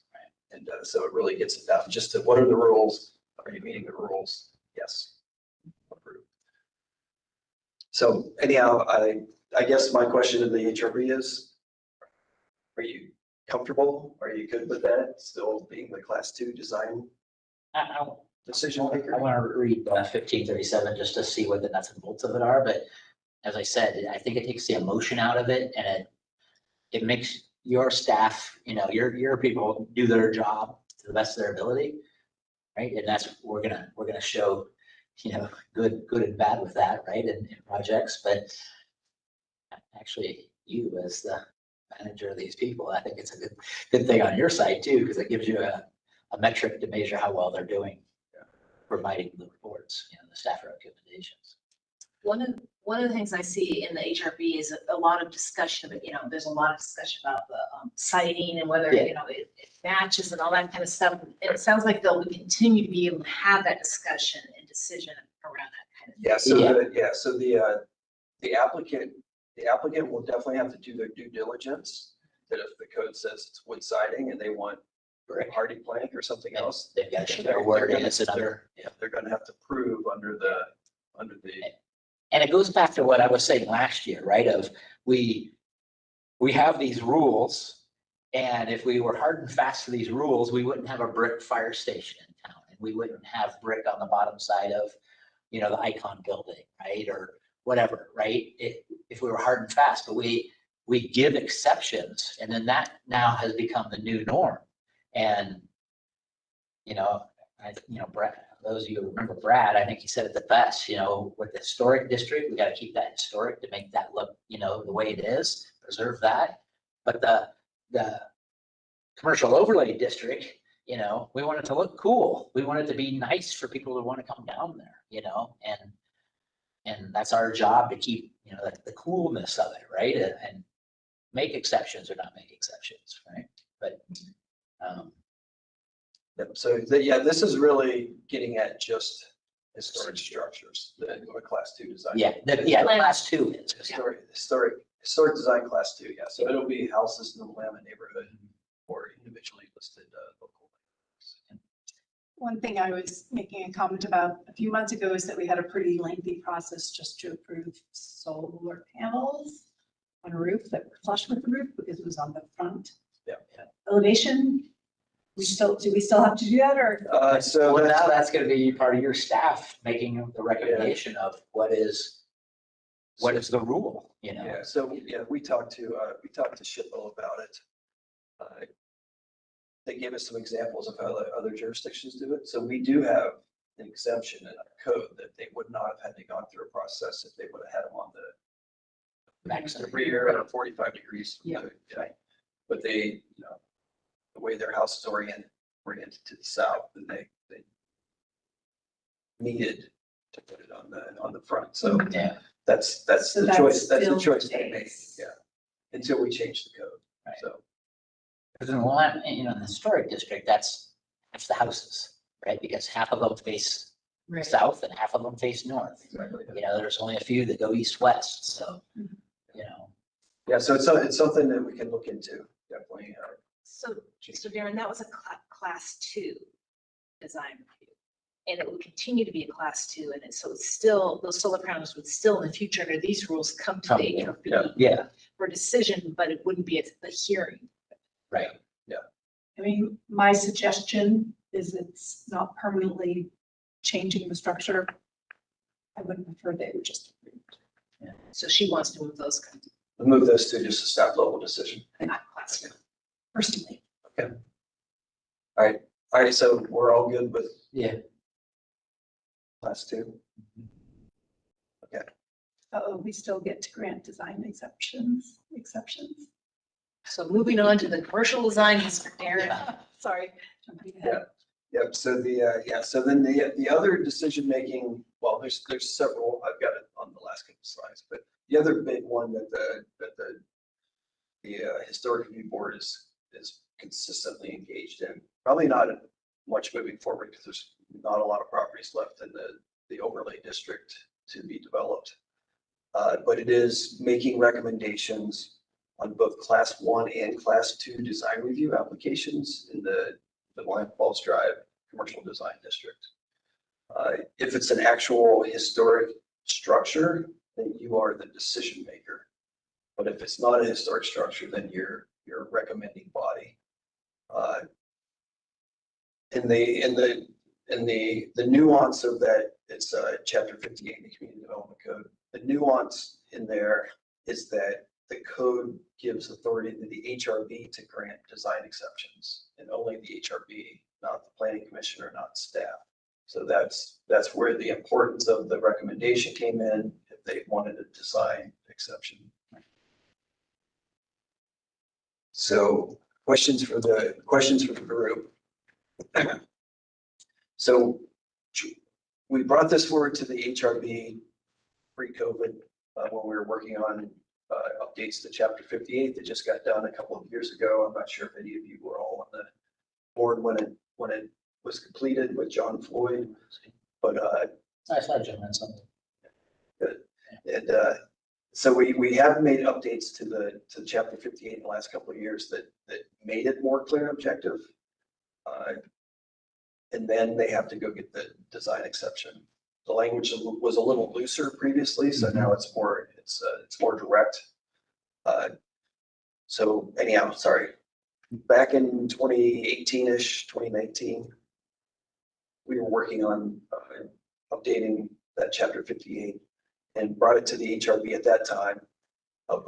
And so it really gets it down just to what are the rules? Are you meeting the rules? Yes. Approved. So anyhow, I guess my question to the HRB is, are you comfortable? Are you good with that? Still being the class 2 design decision maker? I want to read 1537 just to see what the nuts and bolts of it are, but as I said, I think it takes the emotion out of it, and it makes your staff, you know, your people do their job to the best of their ability, right? And that's, we're gonna show, you know, good and bad with that, right? In projects, but actually you as the manager of these people, I think it's a good thing on your side too, because it gives you a metric to measure how well they're doing, providing the reports, you know, the staff recommendations. One of the things I see in the HRB is a lot of discussion, but, you know, there's a lot of discussion about the siting and whether, Yeah. you know, it matches and all that kind of stuff. And it sounds like they'll continue to be able to have that discussion and decision around that kind of thing. So the applicant will definitely have to do their due diligence, that if the code says it's wood siding and they want hardy plank or something else. They've got to show their word, and it's another. They're gonna have to prove under the. And it goes back to what I was saying last year, right? Of we have these rules, and if we were hard and fast to these rules, we wouldn't have a brick fire station in town, and we wouldn't have brick on the bottom side of, you know, the Icon building, right? Or whatever, right? If we were hard and fast, but we give exceptions, and then that now has become the new norm. And, you know, Brad, those of you who remember Brad, I think he said it the best, you know, with the historic district, we got to keep that historic to make that look, you know, the way it is, preserve that. But the commercial overlay district, you know, we want it to look cool. We want it to be nice for people who want to come down there, you know, and that's our job to keep, you know, the coolness of it, right? And make exceptions or not make exceptions, right? But, So this is really getting at just historic structures, the class 2 design. class 2 is. Historic design class 2, yeah. So it'll be houses in the Willamette neighborhood or individually listed local. One thing I was making a comment about a few months ago is that we had a pretty lengthy process just to approve solar panels on a roof that were flush with the roof because it was on the front elevation. Do we still have to do that, or? So Well, now that's going to be part of your staff making the recommendation of what is the rule, you know? we talked to SHPO about it. They gave us some examples of how the other jurisdictions do it. So we do have an exemption in our code that they would not have had to gone through a process if they would have had them on the rear or 45 degrees. But they, you know, the way their house is oriented to the south, and they needed to put it on the front. So that's So the that choice. That's the still choice they made. stays. Yeah. Until we change the code. Right. So. Because in in the historic district, that's the houses, right? Because half of them face south and half of them face north. Exactly. You know, there's only a few that go east-west, so, you know. Yeah, so it's something that we can look into, definitely. So Darren, that was a class 2 design review. And it would continue to be a class 2, and so it's still, those solar panels would still in the future, under these rules, come to the HRB for decision, but it wouldn't be a hearing. Right. I mean, my suggestion is it's not permanently changing the structure. I would prefer they were just approved. So she wants to move those Move those to just a staff level decision. not class. Personally. All right, so we're all good with Yeah. class two? Oh, we still get to grant design exceptions. So moving on to the commercial design, Mr. Darren. Sorry. jumping ahead. Yep, so so then the other decision making, well, there's several, I've got it on the last couple slides, but the other big one that the historic review board is consistently engaged in, probably not much moving forward because there's not a lot of properties left in the overlay district to be developed. But it is making recommendations on both class 1 and class 2 design review applications in the Linn Falls Drive Commercial Design District. If it's an actual historic structure, then you are the decision maker. But if it's not a historic structure, then you're a recommending body. In the nuance of that, it's chapter 58 in the Community Development Code. The nuance in there is that the code gives authority to the HRB to grant design exceptions, and only the HRB, not the planning commission or not staff. So that's where the importance of the recommendation came in if they wanted a design exception. So questions for the group. So we brought this forward to the HRB pre-COVID when we were working on updates to chapter 58 that just got done a couple of years ago. I'm not sure if any of you were all on the board when it was completed with John Floyd, but I saw Jim on something. good. And so we have made updates to chapter 58 in the last couple of years that made it more clear and objective. And then they have to go get the design exception. The language was a little looser previously, so now it's more direct. So anyhow, sorry. Back in 2018-ish, 2019, we were working on updating that chapter 58 and brought it to the HRB at that time of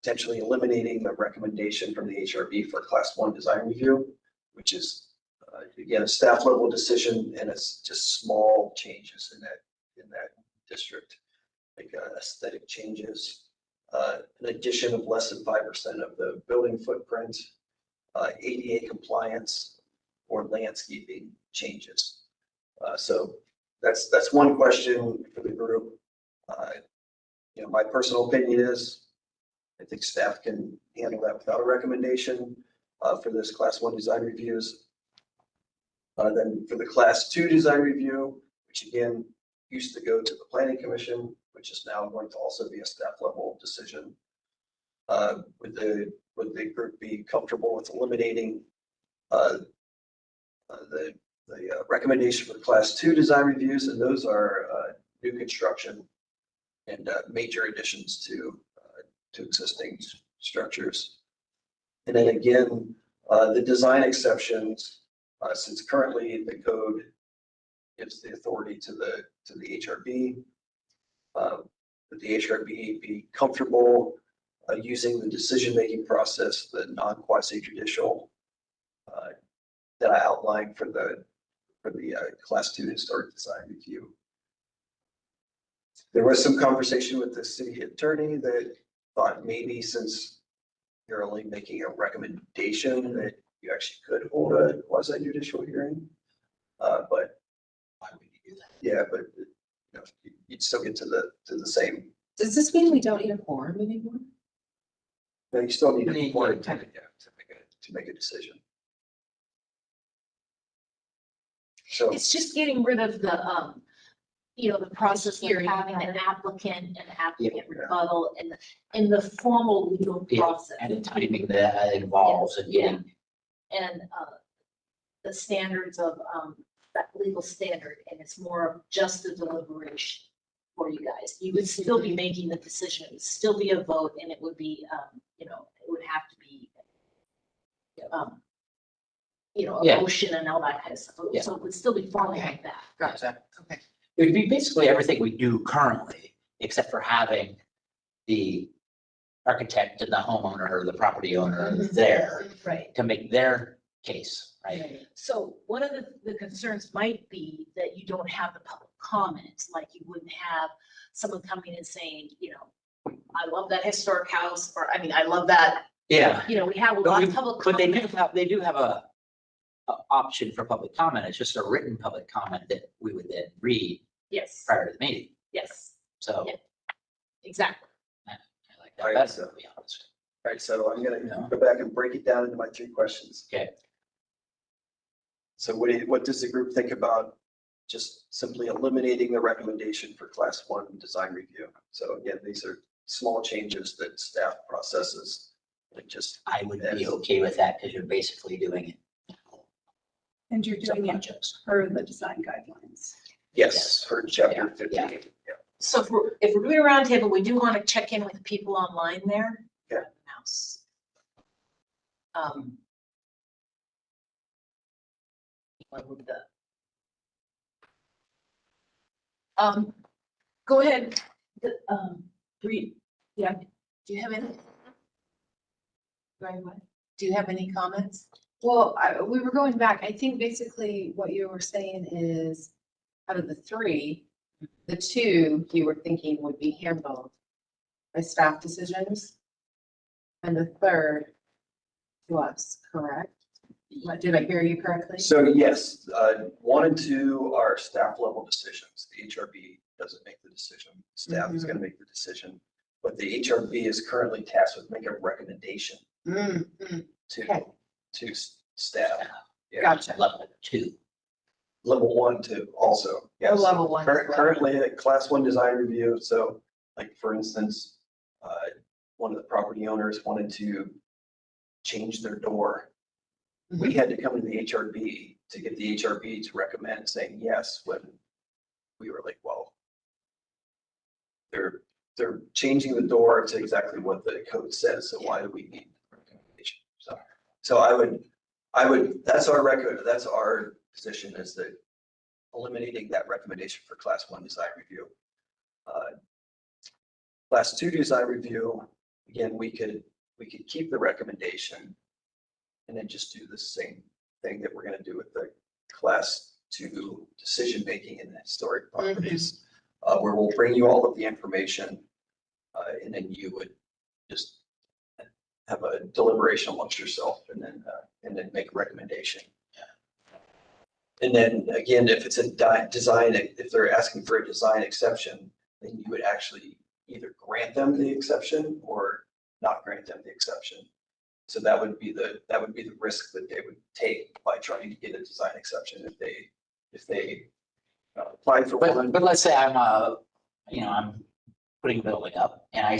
potentially eliminating the recommendation from the HRB for class 1 design review, which is again a staff level decision, and it's just small changes in that district, like aesthetic changes, an addition of less than 5% of the building footprint, ADA compliance, or landscaping changes. So that's one question for the group. My personal opinion is I think staff can handle that without a recommendation for this class 1 design reviews. Then for the class 2 design review, which again used to go to the planning commission, which is now going to also be a staff level decision. Would the group be comfortable with eliminating the recommendation for class 2 design reviews? And those are new construction and major additions to existing structures. And then again, the design exceptions, since currently the code gives the authority to the HRB, would the HRB be comfortable using the decision-making process, the non-quasi-judicial that I outlined for the class 2 historic design review? There was some conversation with the city attorney that thought maybe since you're only making a recommendation that you actually could hold a quasi-judicial hearing. But Why would you do that? yeah, but you'd still get to the same. Does this mean we don't need a quorum anymore? No, you still need You a need- quorum to make a decision. So It's just getting rid of the process of Hearing. having an applicant and applicant Yeah. rebuttal and the formal legal Yeah, process. And the timing that involves and getting, And the standards of that legal standard, and it's more of just a deliberation for you guys. You would still be making the decision, it would still be a vote, and it would be, it would have to be a Yeah. motion and all that kind of stuff. Yeah. So it would still be following like that. Gotcha. Okay. it would be basically everything we do currently, except for having the architect and the homeowner or the property owner there Right. to make their case, right? So one of the concerns might be that you don't have the public comments, like you wouldn't have someone coming and saying, you know, I love that historic house, or, I mean, I love that, Yeah. you know, we have a lot of public But comment. they do have a option for public comment. It's just a written public comment that we would then read Yes, prior to the meeting. yes, So Yeah. exactly. I like All right, that better, so- to be honest. All right, so I'm Yeah. gonna go back and break it down into my 3 questions. Okay. So what does the group think about just simply eliminating the recommendation for class 1 design review? So again, these are small changes that staff processes, like just, I would be okay with that because you're basically doing it. And you're Some doing it projects. per the design guidelines. yes, for chapter Yeah, 58. Yeah. So if we're doing a roundtable, we do want to check in with the people online there. Yeah. House. What would the? Go ahead, Bree, yeah, do you have any? Right, what? Do you have any comments? Well, we were going back. I think basically what you were saying is out of the 3, the 2 you were thinking would be handled by staff decisions. And the 3rd to us, correct? Did I hear you correctly? So yes, 1 and 2 are staff level decisions. The HRB doesn't make the decision. Staff is going to make the decision. But the HRB is currently tasked with making a recommendation Okay. to staff. Yeah. Gotcha. Level 2. Level 1 too, also. Yes. Oh, level 1 as well. Currently, a class 1 design review. So like, for instance, one of the property owners wanted to change their door. We had to come to the HRB to get the HRB to recommend saying yes, when we were like, well, they're changing the door to exactly what the code says, so why do we need recommendation? So I would, that's our position, is that eliminating that recommendation for class 1 design review. Class 2 design review, again, we could keep the recommendation and then just do the same thing that we're gonna do with the class 2 decision-making in the historic properties, where we'll bring you all of the information, and then you would just have a deliberation amongst yourself and then make a recommendation. And then again, if it's a design, if they're asking for a design exception, then you would actually either grant them the exception or not grant them the exception. So that would be the risk that they would take by trying to get a design exception if they apply for one. But let's say I'm putting a building up and I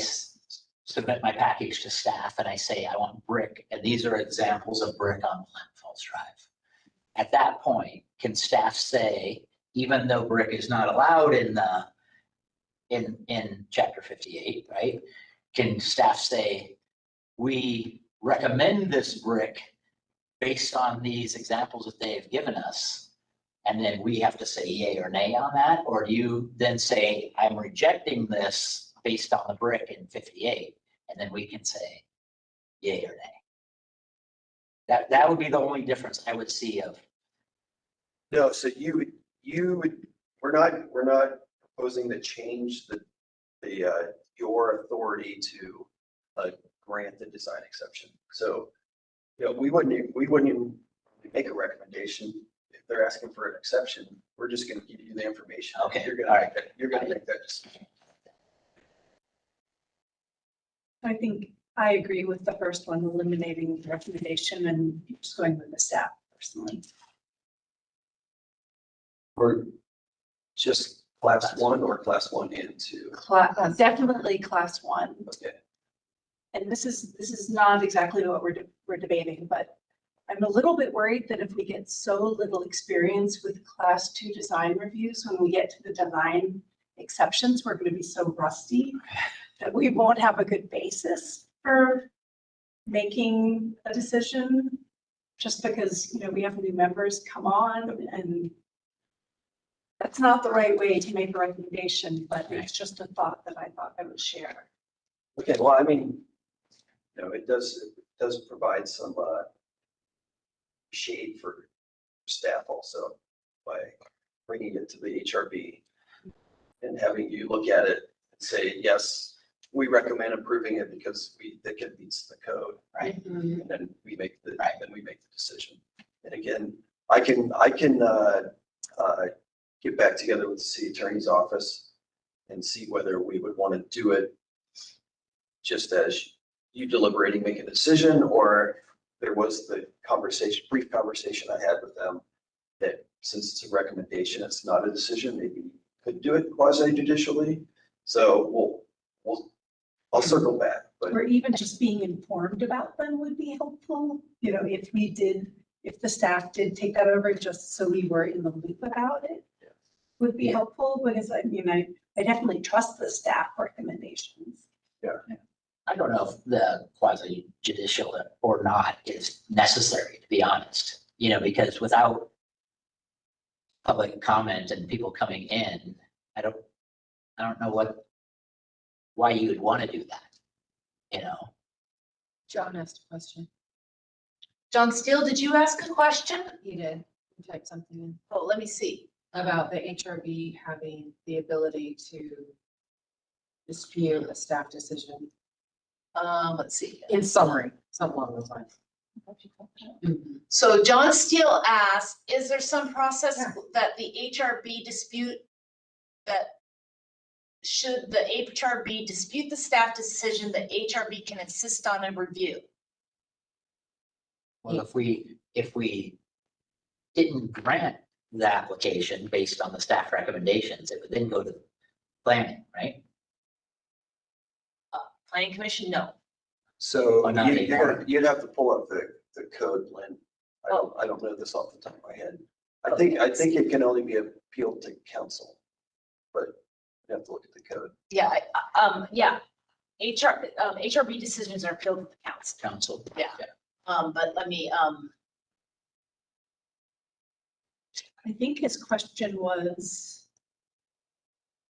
submit my package to staff and I say, I want brick, and these are examples of brick on Linn Falls Drive. At that point, can staff say, even though brick is not allowed in chapter 58, right? Can staff say, we recommend this brick based on these examples that they have given us, and then we have to say yay or nay on that? Or do you then say, I'm rejecting this based on the brick in 58, and then we can say yay or nay? That would be the only difference I would see of. No, so we're not proposing to change your authority to grant the design exception. So, we wouldn't even make a recommendation if they're asking for an exception. We're just going to give you the information. Okay, You're all going to make that decision. I think I agree with the first one, eliminating the recommendation and just going with the staff personally. Or just class 1 or class 1 and 2. Definitely class 1. Okay. And this is not exactly what we're debating, but I'm a little bit worried that if we get so little experience with class 2 design reviews, when we get to the design exceptions, we're going to be so rusty that we won't have a good basis for making a decision, just because, we have new members come on, and that's not the right way to make a recommendation, but it's just a thought that I thought I would share. Okay, well, I mean, it does provide some shade for staff also by bringing it to the HRB and having you look at it and say, yes, we recommend approving it because we think it meets the code. Right. Mhm. And then we make the Right. decision. And again, I can get back together with the city attorney's office and see whether we would want to do it just as you deliberating, make a decision, or there was the brief conversation I had with them that since it's a recommendation, it's not a decision, maybe we could do it quasi judicially. So I'll circle back, but Or even just being informed about them would be helpful. If the staff did take that over, just so we were in the loop about it, would be helpful, because I definitely trust the staff recommendations. I don't know if the quasi judicial or not is necessary, to be honest, because without public comment and people coming in, I don't know why you would want to do that, John asked a question. John Steele, did you ask a question? He did. He typed something in Oh, let me see. about the HRB having the ability to dispute a staff decision. Let's see. In summary, something along those lines. So John Steele asked, is there some process that the HRB dispute that should the HRB dispute the staff decision, the HRB can insist on a review? Well, if we didn't grant the application based on the staff recommendations, it would then go to planning, right? Planning commission, no. so Or not anymore. you'd have to pull up the code, Lynn. I don't know this off the top of my head. I think it can only be appealed to council, but you have to look at the code. Yeah, yeah. HRB decisions are appealed to the council. Council. Yeah. But let me, I think his question was,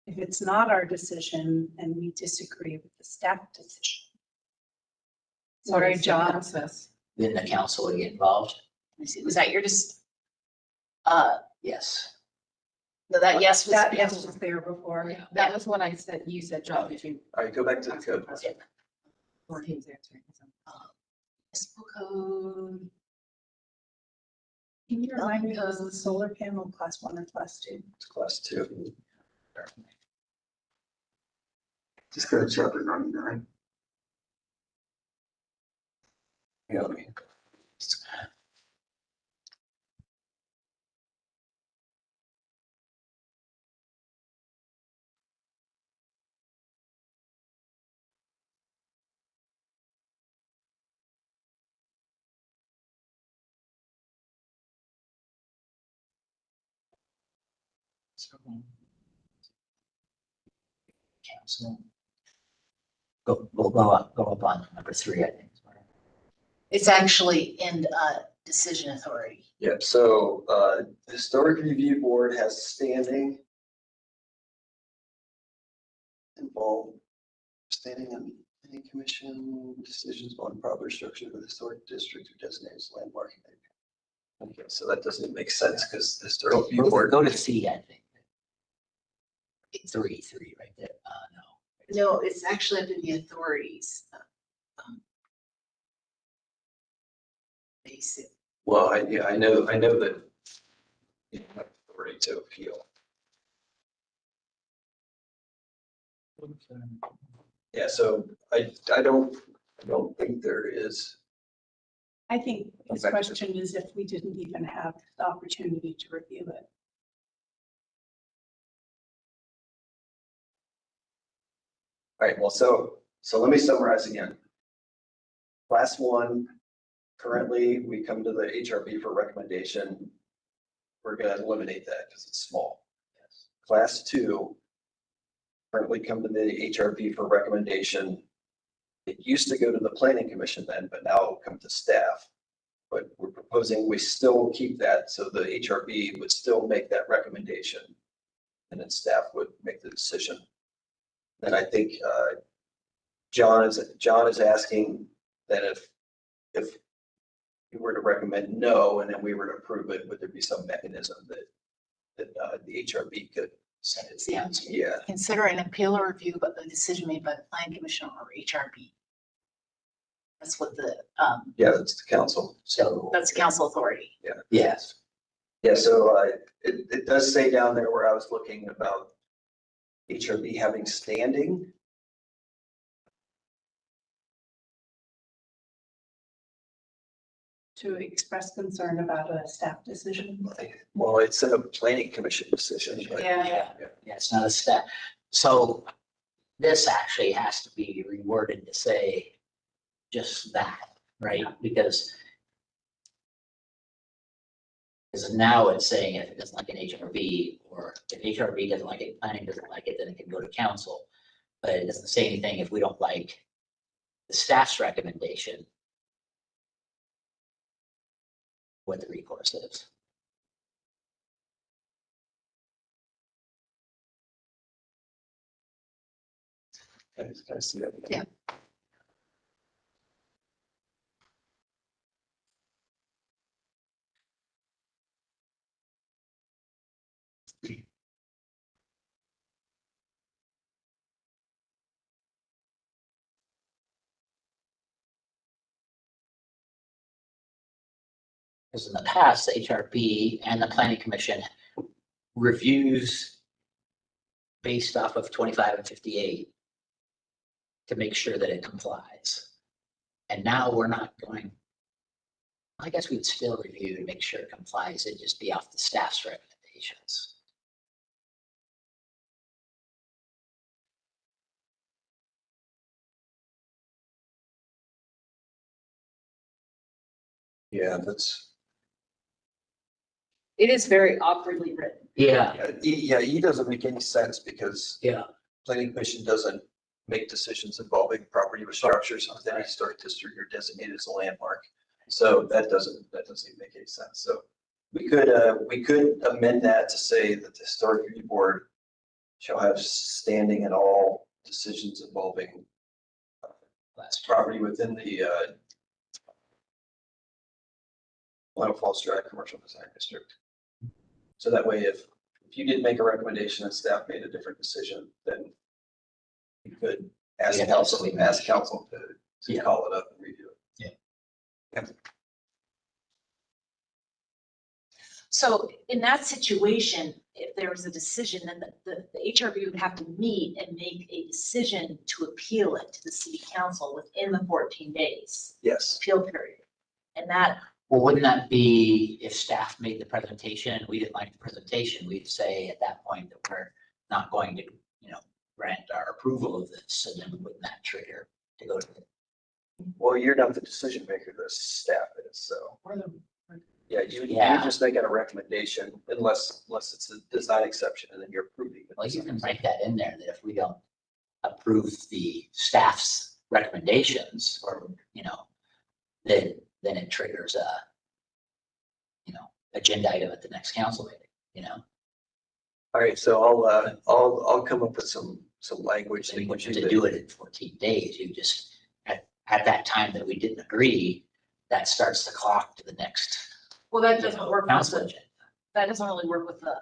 if it's not our decision and we disagree with the staff decision, what our is the job? process? Then the council would get involved. let me see, was that your Yes. no, that yes was. That yes was there before. Yeah, that was what I said. You said, John, did you? All right, go back to the code. Or he was answering. Municipal code. Can you remind me, was the solar panel class 1 or class 2? It's class 2. Just go to chapter 99. Yeah, let me. Council. We'll go up on number 3, I think. It's actually in decision authority. Yep, so the Historic Review Board has standing involved, standing on any commission decisions on proper structure of the historic district or designated as landmark. Okay, so that doesn't make sense because the Historic Review Board. Go to C, I think. 3 right there. No. No, it's actually up in the authorities. Basic. Well, I know that you have authority to appeal. Yeah, so I don't think there is. I think his Back to- question is if we didn't even have the opportunity to review it. All right, well, so let me summarize again. Class 1, currently we come to the HRB for recommendation. We're going to eliminate that because it's small. Class 2, currently come to the HRB for recommendation. It used to go to the planning commission then, but now it'll come to staff. But we're proposing we still keep that, so the HRB would still make that recommendation. and then staff would make the decision. And I think John is asking that if you were to recommend no, and then we were to approve it, would there be some mechanism that the HRB could Send it to the council. Yeah, Consider an appeal or review of the decision made by the planning commission or HRB. That's what yeah, that's the council. So, that's council authority. yes, Yeah, so it does say down there where I was looking about HRB having standing. To express concern about a staff decision. Well, it's a planning commission decision, but yeah, it's not a step. So this actually has to be reworded to say just that, right? Because now it's saying if it doesn't like an HRB, or if HRB doesn't like it, planning doesn't like it, then it can go to council. But it doesn't say anything if we don't like the staff's recommendation, what the recourse is. I see that. Yeah. Because in the past, the HRB and the planning commission reviews based off of 25 and 58 to make sure that it complies. And now we're not going, I guess we'd still review to make sure it complies. It'd just be off the staff's recommendations. Yeah, that's, It is very awkwardly written. Yeah, E doesn't make any sense because yeah, planning commission doesn't make decisions involving property with structures of any historic district or designated as a landmark. So that doesn't even make any sense. So we could amend that to say that the historic review board shall have standing in all decisions involving last property within the Lino Falls Drive Commercial Design District. So that way, if you did make a recommendation and staff made a different decision, then you could ask Yeah, council absolutely. to Yeah. call it up and redo it. So in that situation, if there was a decision, then the HRB would have to meet and make a decision to appeal it to the city council within the 14 days Yes. appeal period. And that, Well, wouldn't that be if staff made the presentation, we didn't like the presentation, we'd say at that point that we're not going to, grant our approval of this, and then wouldn't that trigger to go to the Well, you're not the decision maker, the staff is, so. Yeah, you're Yeah. just making a recommendation unless it's a design exception and then you're approving it. Well, you can write that in there, that if we don't approve the staff's recommendations or, then it triggers a, agenda item at the next council meeting, All right, so I'll come up with some language. So you that want to do it in 14 days, you just, at that time that we didn't agree, that starts the clock to the next well, that doesn't work. council with agenda. That doesn't really work with the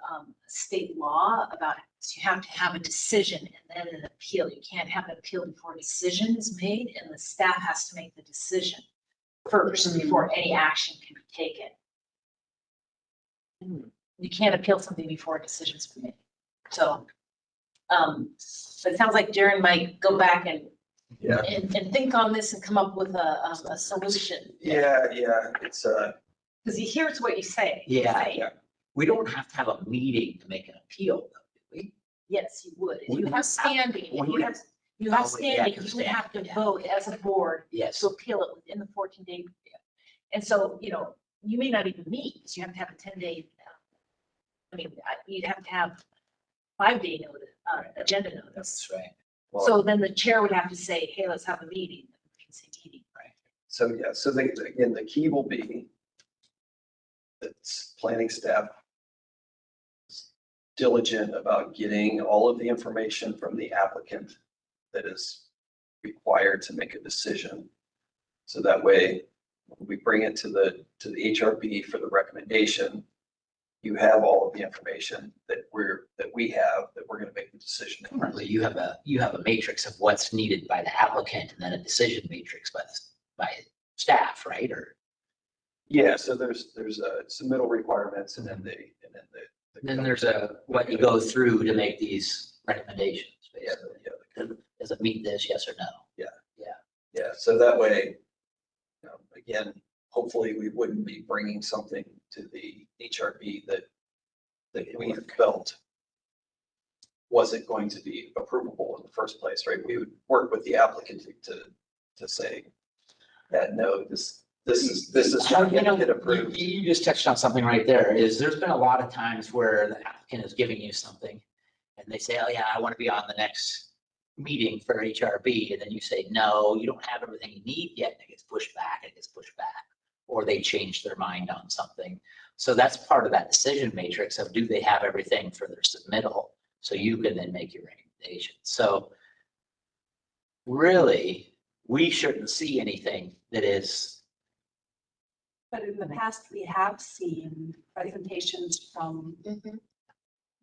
state law about, so you have to have a decision and then an appeal. You can't have an appeal before a decision is made, and the staff has to make the decision first before any action can be taken. You can't appeal something before a decision's been made. So, so it sounds like Darren might go back and Yeah, and think on this and come up with a solution. yeah, it's, Because he hears what you say. Yeah. Say, We don't have to have a meeting to make an appeal, though, do we? yes, you would. If We you would- have standing, if we you would- have, you have Oh, yeah, standing, you're you would have to standing, yeah. vote as a board Yes, to appeal it within the 14-day. And so, you may not even meet, because you have to have a 10-day, you'd have to have 5-day notice, agenda notice. that's right. well, So then the chair would have to say, hey, let's have a meeting. We can say meeting. so again, the key will be that planning staff diligent about getting all of the information from the applicant that is required to make a decision. So that way, when we bring it to the HRB for the recommendation, you have all of the information that we have, that we're going to make the decision. Currently, you have a matrix of what's needed by the applicant and then a decision matrix by staff, right? Or Yeah, so there's submittal requirements and then then there's what you go through to make these recommendations, basically. Does it meet this, yes or no? Yeah, so that way, again, hopefully we wouldn't be bringing something to the HRB that we felt wasn't going to be approvable in the first place, right? We would work with the applicant to say that, no, this is not going to get approved. You just touched on something right there, is there's been a lot of times where the applicant is giving you something and they say, oh yeah, I want to be on the next meeting for HRB. And then you say, no, you don't have everything you need yet. And it gets pushed back, or they change their mind on something. So that's part of that decision matrix of, do they have everything for their submittal? So you can then make your recommendation. So really, we shouldn't see anything that is. But in the past, we have seen presentations from,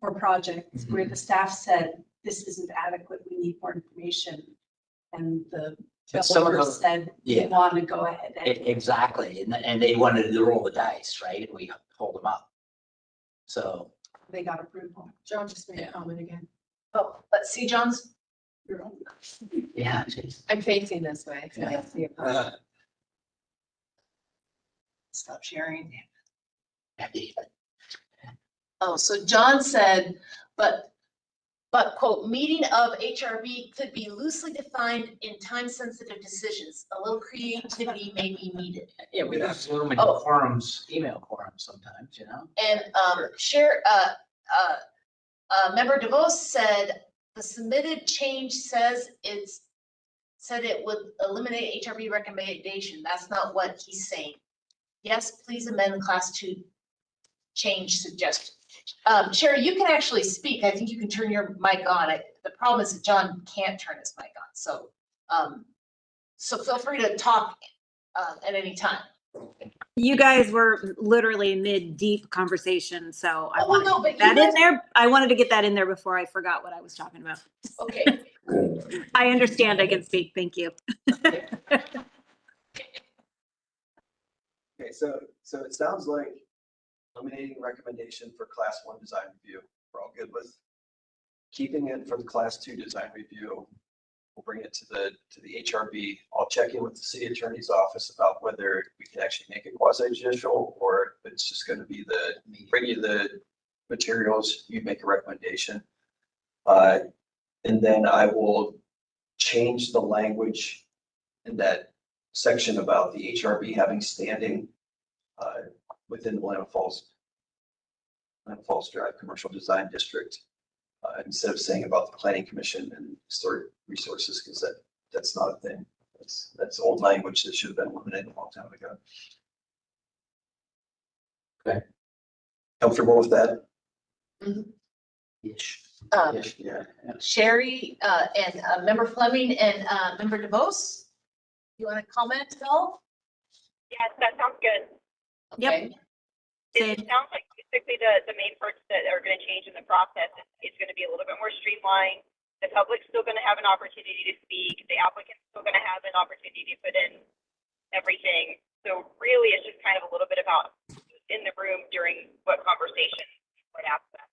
for projects where the staff said, this isn't adequate, we need more information. And the But some of developer those- said, Yeah. we want to go ahead. Exactly. And they wanted to roll the dice, right? And we hold them up. So, They got approval. John just made Yeah. a comment again. Oh, let's see, John's. yeah. Jeez. I'm facing this way. So I see it. Stop sharing. Oh, so John said, but quote, meeting of HRB could be loosely defined in time-sensitive decisions. A little creativity may be needed. Yeah, we have Zoom and Oh. quorums, email quorums sometimes, And member DeVos said the submitted change says it would eliminate HRB recommendation. That's not what he's saying. Yes, please amend class 2 change suggestion. Sherry, you can actually speak. I think you can turn your mic on. The problem is that John can't turn his mic on. So feel free to talk at any time. You guys were literally mid deep conversation, so I Oh, wanted no, to but get that you in there. I wanted to get that in there before I forgot what I was talking about. Okay. I understand I can speak. Thank you. Okay, so it sounds like eliminating recommendation for class 1 design review. We're all good with keeping it for the class 2 design review. We'll bring it to the HRB. I'll check in with the city attorney's office about whether we can actually make it quasi judicial, or if it's just going to be bring you the materials, you make a recommendation. And then I will change the language in that section about the HRB having standing within the Linn Falls Drive Commercial Design District, instead of saying about the Planning Commission and historic resources, because that's not a thing. That's old language that should have been eliminated a long time ago. Okay. Comfortable with that? Ish. Yeah. Sherry and member Fleming and member DeVos, you want to comment at all? Yes, that sounds good. Yep. Okay. It Same. sounds like basically the main parts that are going to change in the process is going to be a little bit more streamlined. The public's still going to have an opportunity to speak. The applicant's still going to have an opportunity to put in everything. So really, it's just kind of a little bit about who's in the room during what conversation, what aspect.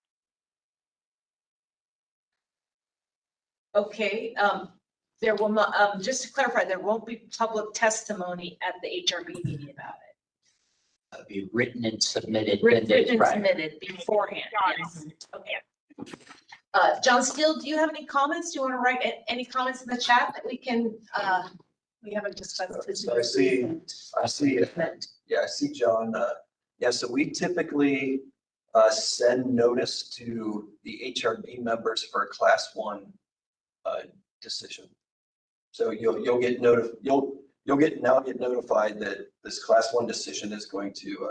Okay, there will not, just to clarify, there won't be public testimony at the HRB meeting about it. Be written and submitted 10 Written days and prior. submitted beforehand, Got it. yes. Okay. John Steele, do you have any comments? Do you want to write any comments in the chat that we can, we haven't discussed this? So I see John. Yeah, so we typically send notice to the HRB members for a class 1 decision. So you'll get notified that this class 1 decision is going to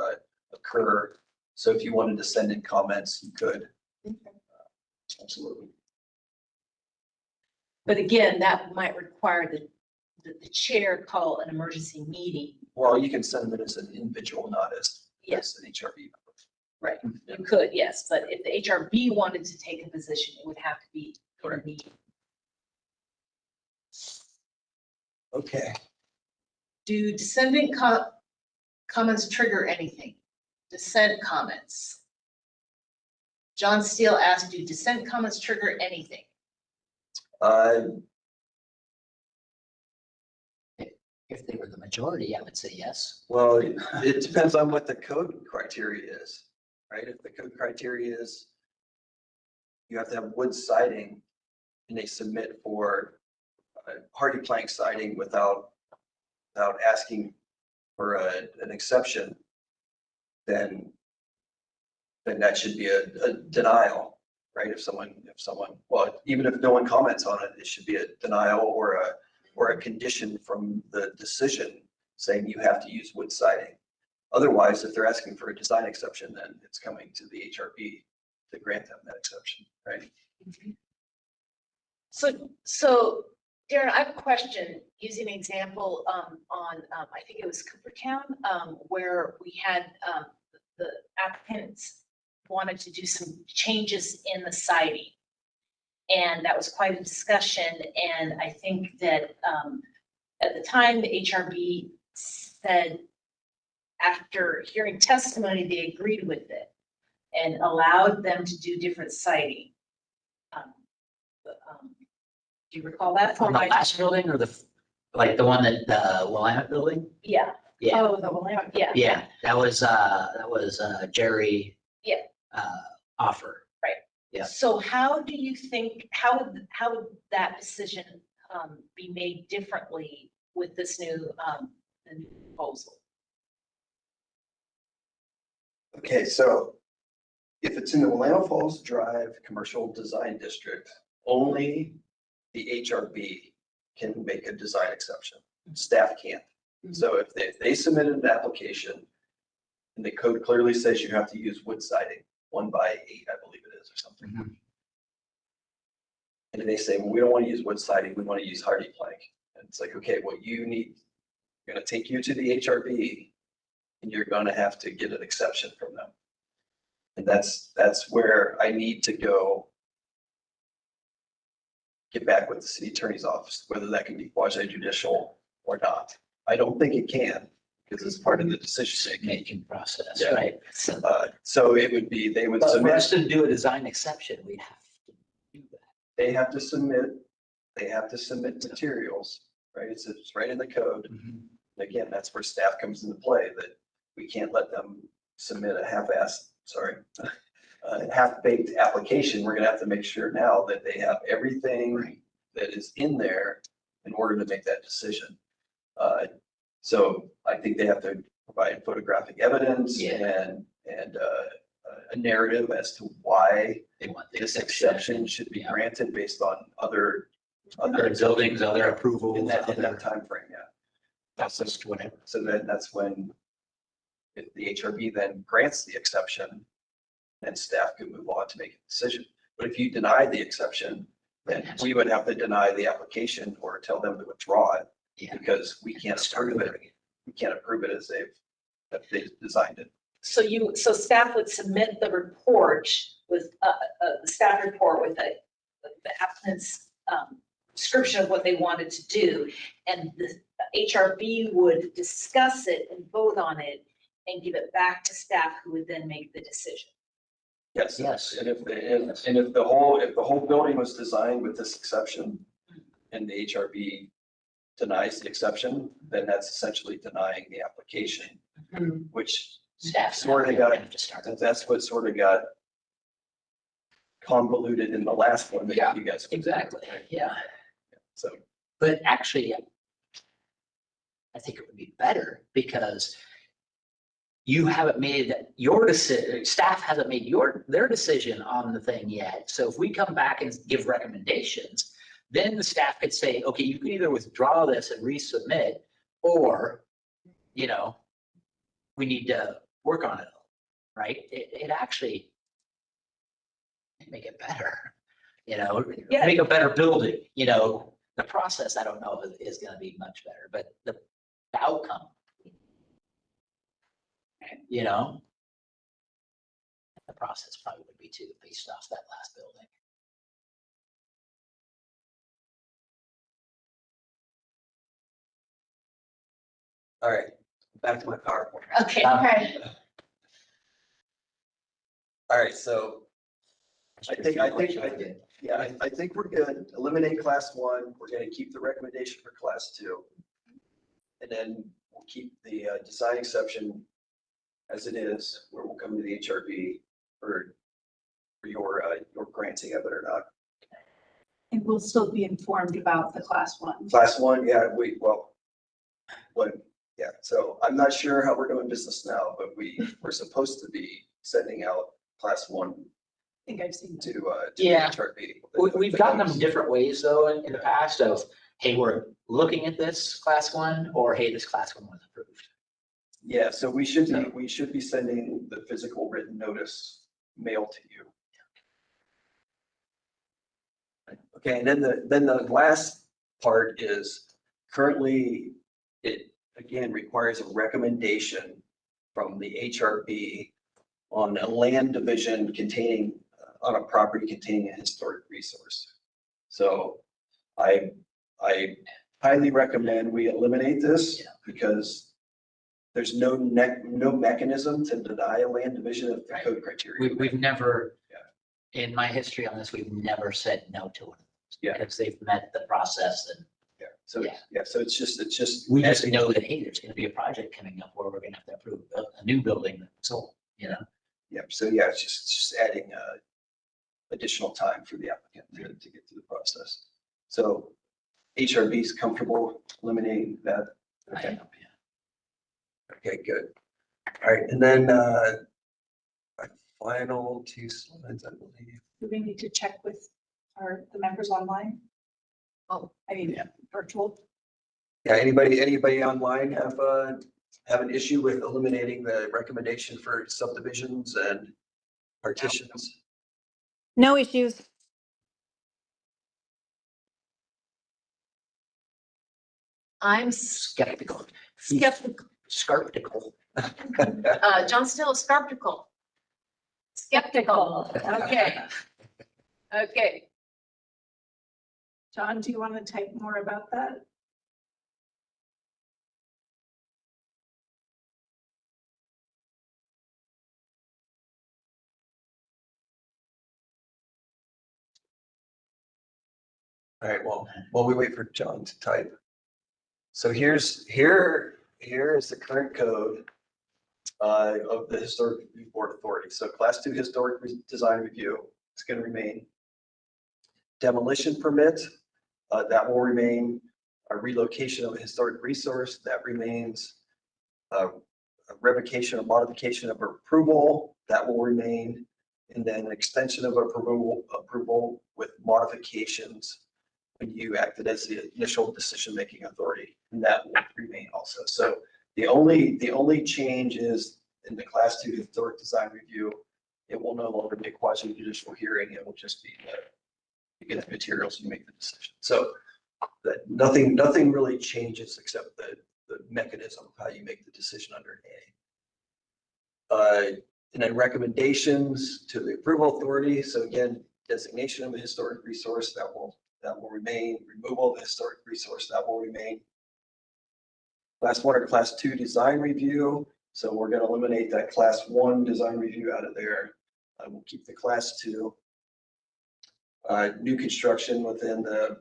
occur. So if you wanted to send in comments, you could. Absolutely. But again, that might require the chair call an emergency meeting. Well, you can send it as an individual, not as Yes. an HRB. Right, you could, yes, but if the HRB wanted to take a position, it would have to be in a meeting. Okay. Do descendant comments trigger anything? Dissent comments. John Steele asked, do dissent comments trigger anything? If they were the majority, I would say yes. Well, it depends on what the code criteria is, right? If the code criteria is you have to have wood siding and they submit for hardy plank siding without asking for an exception, then that should be a denial, right? If someone, well, even if no one comments on it, it should be a denial or a condition from the decision saying you have to use wood siding. Otherwise, if they're asking for a design exception, then it's coming to the HRB to grant them that exception, right? So Darren, I have a question using an example on, I think it was Coopertown, where we had the applicants wanted to do some changes in the siding. And that was quite a discussion. And I think that at the time, the HRB said, after hearing testimony, they agreed with it and allowed them to do different siding. Do you recall that? On the last building or like the one that, the Willamette building? Yeah. Yeah. Oh, the Willamette, yeah. Yeah, that was Jerry. Yeah. Offer. Yeah. So how do you think, how would that decision be made differently with this new the new proposal? Okay, so if it's in the Willamette Falls Drive Commercial Design District, only the HRB can make a design exception. Staff can't. So if they submitted an application and the code clearly says you have to use wood siding, 1 by 8, I believe it is, or something. Mhm. And they say, well, we don't want to use wood siding, we want to use hardy plank. And it's like, okay, well, we're going to take you to the HRB and you're going to have to get an exception from them. And that's where I need to go get back with the city attorney's office, whether that can be quasi judicial or not. I don't think it can because it's part of the decision making. Making process, Yeah. right? So it would be, they would But for submit, us to do a design exception, we'd have to do that. they have to submit materials, right? It's right in the code. And again, that's where staff comes into play, that we can't let them submit a half-baked application. We're gonna have to make sure now that they have everything that is in there in order to make that decision. So I think they have to provide photographic evidence and a narrative as to why They want the this exception should be granted based on other buildings, other approvals. in that other- timeframe, yeah. That's just whatever. So then that's when if the HRB then grants the exception, then staff could move on to make a decision. But if you deny the exception, then we would have to deny the application or tell them to withdraw it Yeah. because we can't approve it. We can't approve it as they've designed it. So staff would submit the report with the staff report with the applicant's description of what they wanted to do. And the HRB would discuss it and vote on it and give it back to staff, who would then make the decision. Yes. Yes. And if the whole building was designed with this exception and the HRB denies the exception, then that's essentially denying the application, which Staff sort of got, have to start. that's what sort of got convoluted in the last one Yeah, that you guys. Exactly, yeah. So, But actually, I think it would be better because you haven't made your decision, staff hasn't made their decision on the thing yet. So if we come back and give recommendations, then the staff could say, okay, you can either withdraw this and resubmit, or, we need to work on it, right? It actually, make it better, you know, Yeah. make a better building, you know, the process, I don't know, is gonna be much better, but the outcome, you know, the process probably would be too, based off that last building. All right, back to my PowerPoint. Okay. Okay. All right, so I think we're good. Eliminate class one. We're gonna keep the recommendation for class two. And then we'll keep the design exception as it is, where we'll come to the HRB for your granting of it or not. And we'll still be informed about the class one. Class one, yeah, yeah, so I'm not sure how we're doing business now, but we're supposed to be sending out class one I think I've seen to two. the Yeah. HRB. We've gotten them different ways though in the past of, hey, we're looking at this class one, or hey, this class one was approved. Yeah, so we should be sending the physical written notice mailed to you. Okay, and then the last part is currently it again requires a recommendation from the HRB on a land division containing, on a property containing a historic resource. So I highly recommend we eliminate this because there's no mechanism to deny a land division if the code criteria. We've never, in my history on this, we've never said no to it. Yeah. Because they've met the process and So, so it's just. we just know that, hey, there's gonna be a project coming up where we're gonna have to approve a new building, so, you know. Yeah, so yeah, it's just adding additional time for the applicant to get through the process. So HRB is comfortable eliminating that. I Okay, am, yeah. okay, good. All right, and then my final two slides, I believe. Do we need to check with the members online? Oh, I mean, Yeah. virtual. Yeah, anybody online have an issue with eliminating the recommendation for subdivisions and partitions? No issues. I'm Skeptical. skeptical. Skeptical. John Still is skeptical. Skeptical. Okay. Okay. John, do you want to type more about that? All right, well, while we wait for John to type. So here is the current code of the Historic Review Board Authority. So class 2 historic design review is going to remain. Demolition permit, that will remain. A relocation of a historic resource, that remains. A revocation or modification of approval, that will remain. And then an extension of approval with modifications when you acted as the initial decision-making authority, and that will remain also. So the only change is in the class 2 historic design review, it will no longer be a quasi-judicial hearing. It will just be you get the materials, you make the decision. So that nothing really changes except the mechanism of how you make the decision under A. And then recommendations to the approval authority. So again, designation of a historic resource, that will remain. Removal of the historic resource, that will remain. Class 1 or class 2 design review. So we're going to eliminate that class 1 design review out of there. We'll keep the class 2. New construction within the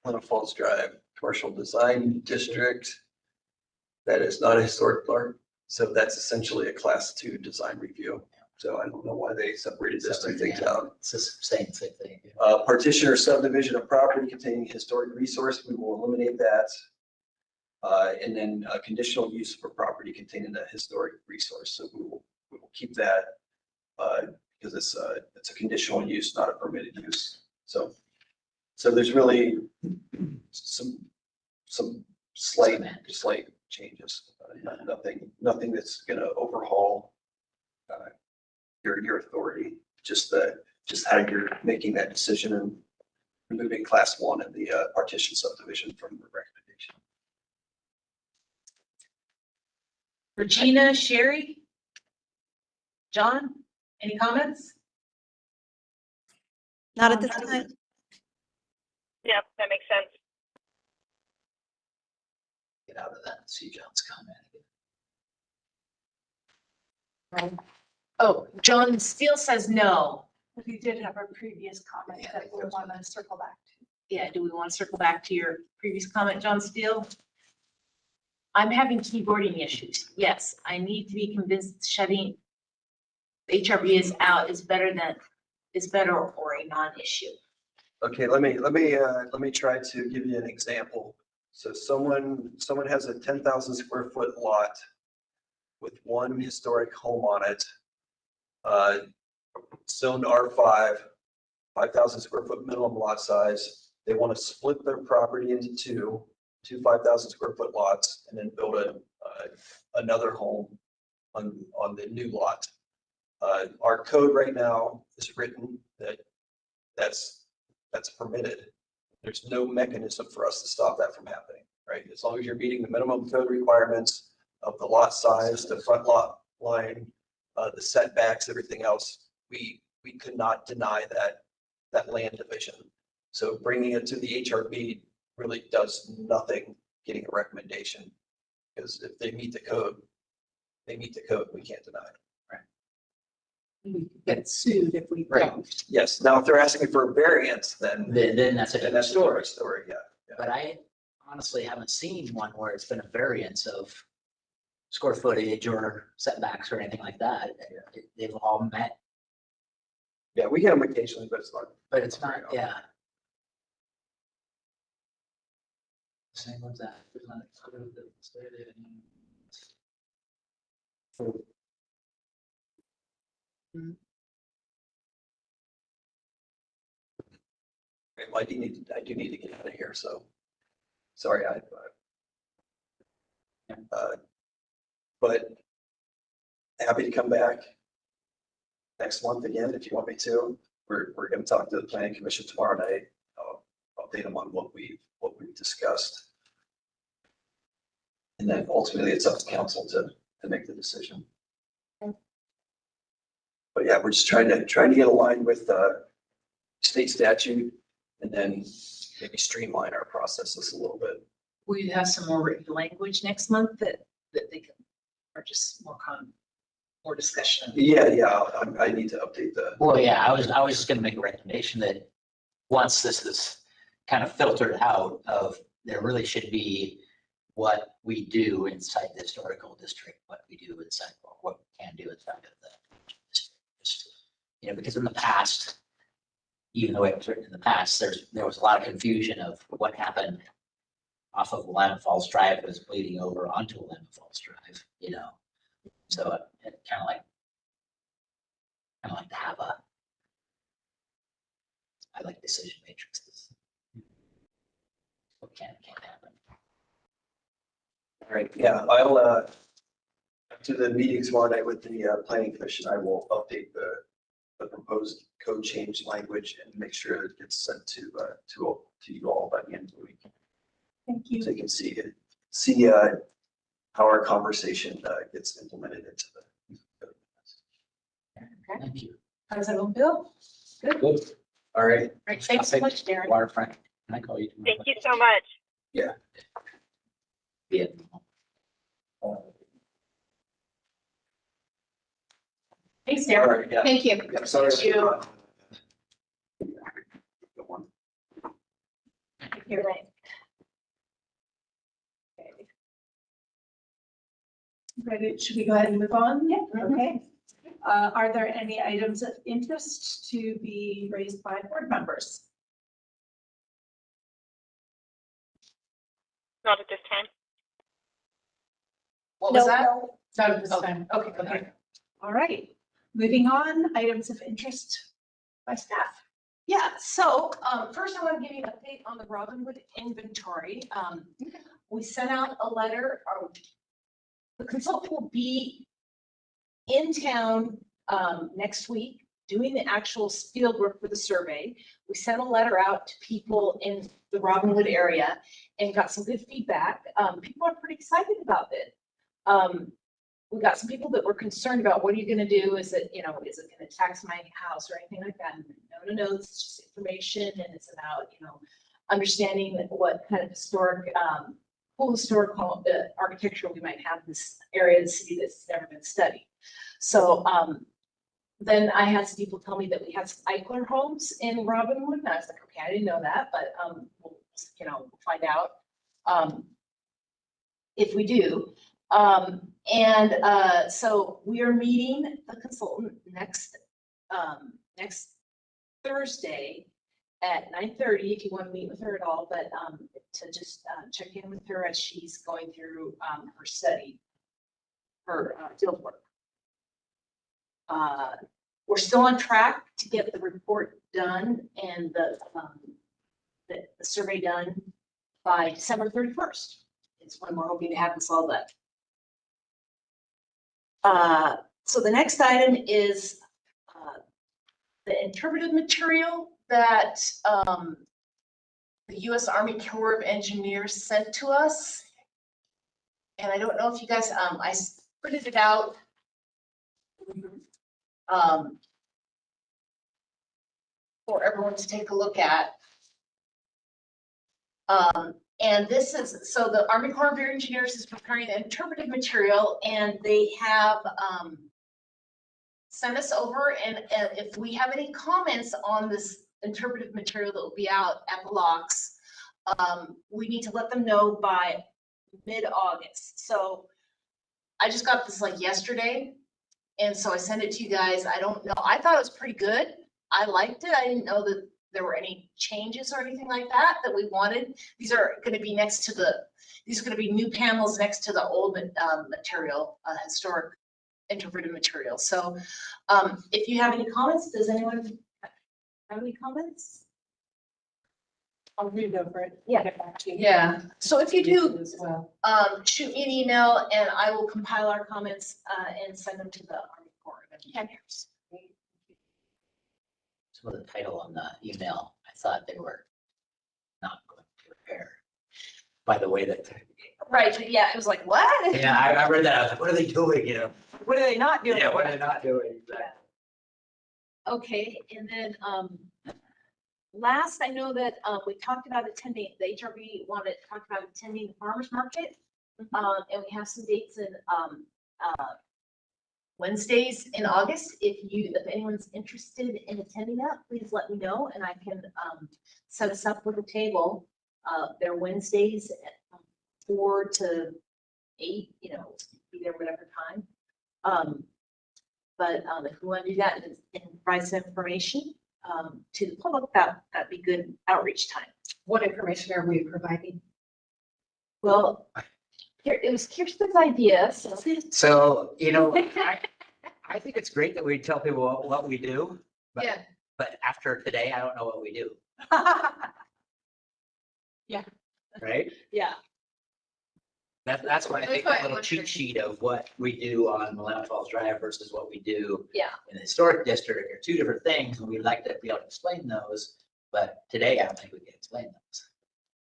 Linn Falls Drive Commercial Design District. That is not a historic park. So that's essentially a class 2 design review. So I don't know why they separated those two things out. It's the same thing. Partition or subdivision of property containing historic resource, we will eliminate that. And then conditional use for property containing a historic resource. So we will keep that because it's a conditional use, not a permitted use. So there's really some slight changes. Nothing that's going to overhaul your authority. just how you're making that decision and removing class 1 and the partition subdivision from the recommendation. Regina, Sherry? John, any comments? Not at this time. Yeah, that makes sense. Get out of that and see John's comment. Oh, John Steele says no. But we did have a previous comment Yeah, that we'll want to circle back to. Yeah, do we want to circle back to your previous comment, John Steele? I'm having keyboarding issues. Yes, I need to be convinced shutting HRB is out is better or a non-issue. Okay, let me try to give you an example. So someone has a 10,000 square foot lot with one historic home on it. Zoned R5, 5,000 square foot minimum lot size. They want to split their property into two 5,000 square foot lots and then build another home on the new lot. Our code right now is written that that's permitted. There's no mechanism for us to stop that from happening, right? As long as you're meeting the minimum code requirements of the lot size, the front lot line, the setbacks, everything else, we could not deny that land division. So bringing it to the HRB really does nothing getting a recommendation, because if they meet the code, they meet the code, we can't deny it. We could get sued if we Right. don't. Yes, now if they're asking for a variance, then Then that's a then different that's a story. different story, yeah. But I honestly haven't seen one where it's been a variance of square footage or setbacks or anything like that. They've all met, Yeah, we get them occasionally, but it's not. but it's not, yeah. Same with that. There's not a code that's there. Well, I do need to get out of here, so, sorry, but happy to come back next month again, if you want me to. We're gonna talk to the planning commission tomorrow night. I'll update them on what we've discussed. And then ultimately, it's up to council to make the decision. But yeah, we're just trying to get aligned with state statute and then maybe streamline our processes a little bit. Will you have some more written language next month that they can, or just more discussion? Yeah, I need to update Well, yeah, I was just gonna make a recommendation that once this is kind of filtered out of, there really should be what we do inside the historical district, what we do inside, or what we can do inside of the district. You know, because in the past, even though it was written in the past, there was a lot of confusion of what happened off of Willamette Falls Drive that was bleeding over onto Willamette Falls Drive, you know? So it kind of like to have I like decision matrices. What can and can't happen. All right, yeah, I'll, to the meeting tomorrow night with the planning commission, I will update the proposed code change language and make sure it gets sent to you all by the end of the week. Thank you. So you can see how our conversation gets implemented into the. Thank you. How does everyone feel? Good. Good. All right, Right, thanks so much, Darren. Waterfront. Can I call you? Thank you so much. Yeah. Thanks, all Darren. right, yeah. Thank you. Yeah, sorry. Thank you. Go on. You're right. Ready, should we go ahead and move on? Yeah. Okay. Are there any items of interest to be raised by board members? Not at this time. What was that? Not at this Oh, time. Okay, okay. All right, moving on, items of interest by staff. Yeah, so first I want to give you an update on the Robinwood inventory. We sent out a letter. The consultant will be in town next week doing the actual field work for the survey. We sent a letter out to people in the Robinwood area and got some good feedback. People are pretty excited about it. We got some people that were concerned about, what are you gonna do? Is it, is it gonna tax my house or anything like that? No, it's just information, and it's about, understanding what kind of historic, cool historical architecture we might have in this area of the city that's never been studied. So, then I had some people tell me that we had some Eichler homes in Robinwood, and I was like, okay, I didn't know that, but, we'll find out, if we do. So we are meeting the consultant next Thursday at 9:30, if you want to meet with her at all, but, to just, check in with her as she's going through, her study, her, field work. We're still on track to get the report done and the survey done by December 31st. It's when we're hoping to have this all done. So the next item is the interpretive material that the U.S. Army Corps of Engineers sent to us. And I don't know if you guys, I printed it out. For everyone to take a look at. And this is, so the Army Corps of Engineers is preparing the interpretive material, and they have sent us over, and if we have any comments on this interpretive material that will be out at the locks, we need to let them know by mid-August. So I just got this like yesterday, and so I sent it to you guys. I don't know, I thought it was pretty good. I liked it. I didn't know that there were any changes or anything like that we wanted. These are going to be these are going to be new panels next to the old material, historic interpretive material. So if you have any comments, does anyone have any comments? I'll read over it. Yeah. Get back to you. Yeah. So if you do, As well. shoot me an email and I will compile our comments and send them to the Army Corps of Engineers. So the title on the email, I thought they were not going to repair. By the way that. Right, yeah, it was like, what? Yeah, I read that. I was like, what are they doing? What are they not doing? Yeah, what are they not doing? Exactly. Okay, and then, last, I know that, we talked about attending, the HRB wanted to talk about attending the farmer's market. And we have some dates in, Wednesdays in August. If anyone's interested in attending that, please let me know, and I can, set us up with a table. They're Wednesdays at 4 to 8, be there whatever time. But if we want to do that and provide some information to the public, that'd be good outreach time. What information are we providing? Well, it was Kirsten's idea, so. So, I think it's great that we tell people what we do. But, Yeah. But after today, I don't know what we do, Yeah. right? Yeah. That's why I That's think why a I little wondered. cheat sheet of what we do on Willamette Falls Drive versus what we do Yeah. in the historic district are two different things, and we'd like to be able to explain those. But today, I don't think we can explain those.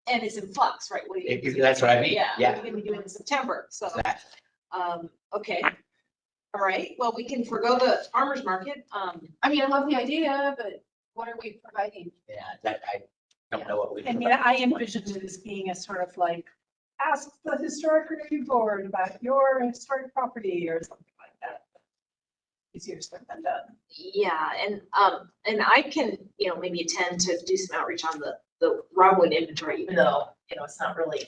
And it's in flux, right? What do you? That's what I mean. Yeah. Yeah. We're gonna be doing in September, so, Exactly. okay. All right, well, we can forego the farmer's market. I mean, I love the idea, but what are we providing? Yeah, that I don't know what we. I mean, I envisioned it as being a sort of like, ask the historic review board about your historic property or something like that. Easier said than done. Yeah, and I can, maybe attend to do some outreach on the Robinwood inventory, even though, it's not really,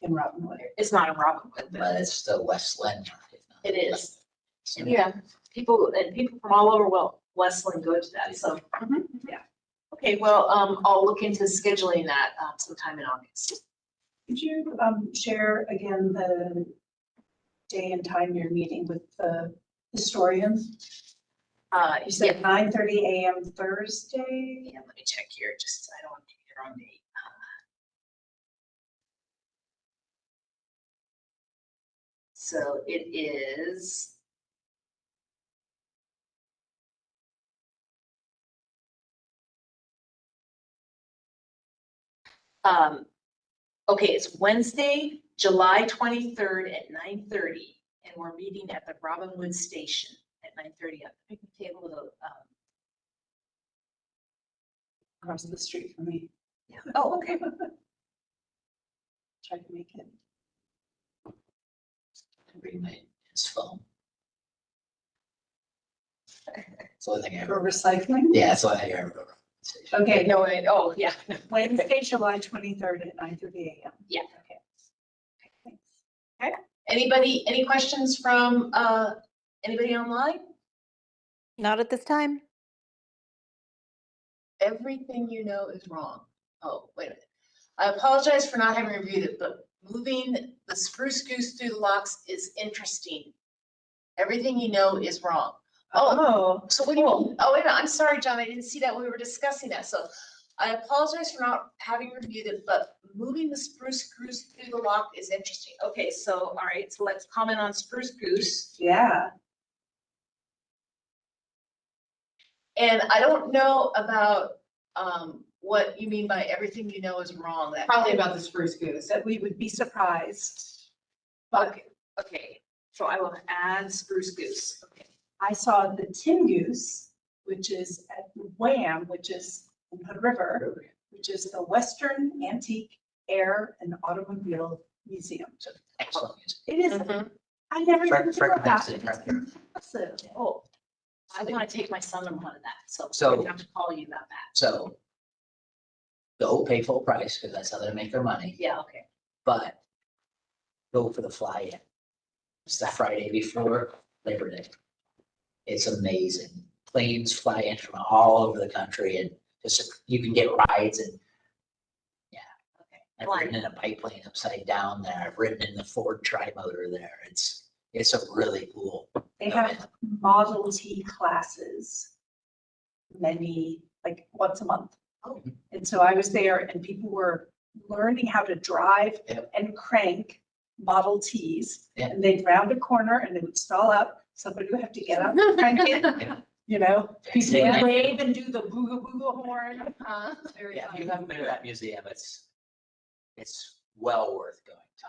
In Robinwood. it's not in Robinwood, but But it's still West Linn. it is. So, Yeah, people from all over, West Linn go to that, so. Yeah. Okay, well, I'll look into scheduling that sometime in August. Could you share again the day and time you're meeting with the historian? You said 9:30 a.m. Thursday? Yeah, let me check here, just, I don't want to give you the wrong date. So it is Okay, it's Wednesday, July 23rd at 9:30, and we're meeting at the Robinwood Station at 9:30 at the picnic table with a, Across the street from me. oh, okay. Try to make it. Bring his phone. It's the only thing I For ever, recycling? yeah, that's what I ever. Okay, No, wait, oh, yeah. Wednesday, July 23rd at 9:30 a.m. Yeah. Okay. Okay, thanks. Anybody, any questions from, anybody online? Not at this time. Everything you know is wrong. Oh, wait a minute. I apologize for not having reviewed it, but moving the spruce goose through the locks is interesting. Everything you know is wrong. Oh, so what do you mean? Oh, wait a minute. I'm sorry, John. I didn't see that. We were discussing that. So I apologize for not having reviewed it, but moving the spruce goose through the lock is interesting. Okay, so, all right, so let's comment on spruce goose. Yeah. And I don't know about, what you mean by everything you know is wrong. That Probably about the spruce goose. That we would be surprised. Okay, okay. So I will add spruce goose. Okay. I saw the tin goose, which is at Wham, which is in Hood River, which is the Western Antique Air and Automobile Museum. Excellent music. It is, Mhm. I never even knew Frank about Maxon, it. right there. It's impressive. Oh, I want to take my son on one of that, so So- I'm gonna have to call you about that. So go pay full price because that's how they make their money, Yeah, okay. but go for the fly-in. It's the Friday before Labor Day. It's amazing. Planes fly in from all over the country and just, you can get rides and Okay. I've ridden in a biplane upside down there. I've ridden in the Ford Tri-Motor there. It's a really cool. They have Model T classes, like once a month. Oh. And so I was there and people were learning how to drive Yep. and crank Model Ts. Yeah. And they'd round a corner and they would stall up. Somebody would have to get up, crank it, Yeah. you know? People Yeah. would wave and do the booga booga horn. Very Yeah, if fun. you haven't been to that museum, it's well worth going to.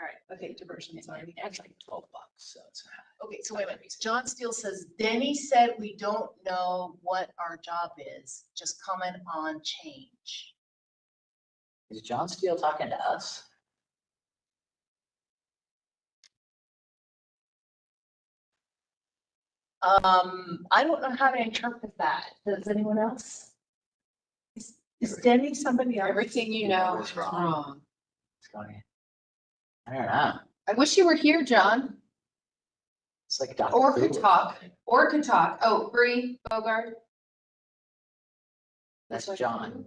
All right. Okay, diversion, sorry. It's like $12, so it's. Okay, so wait a minute. John Steele says, Denny said we don't know what our job is. Just comment on change. Is John Steele talking to us? I don't know how to interpret that. Does anyone else? Is Denny somebody else? Everything you know It's is wrong. wrong. It's going, I don't know. I wish you were here, John. It's like Dr. Or could Who. talk, or could talk. Oh, Bree, Bogart. That's John.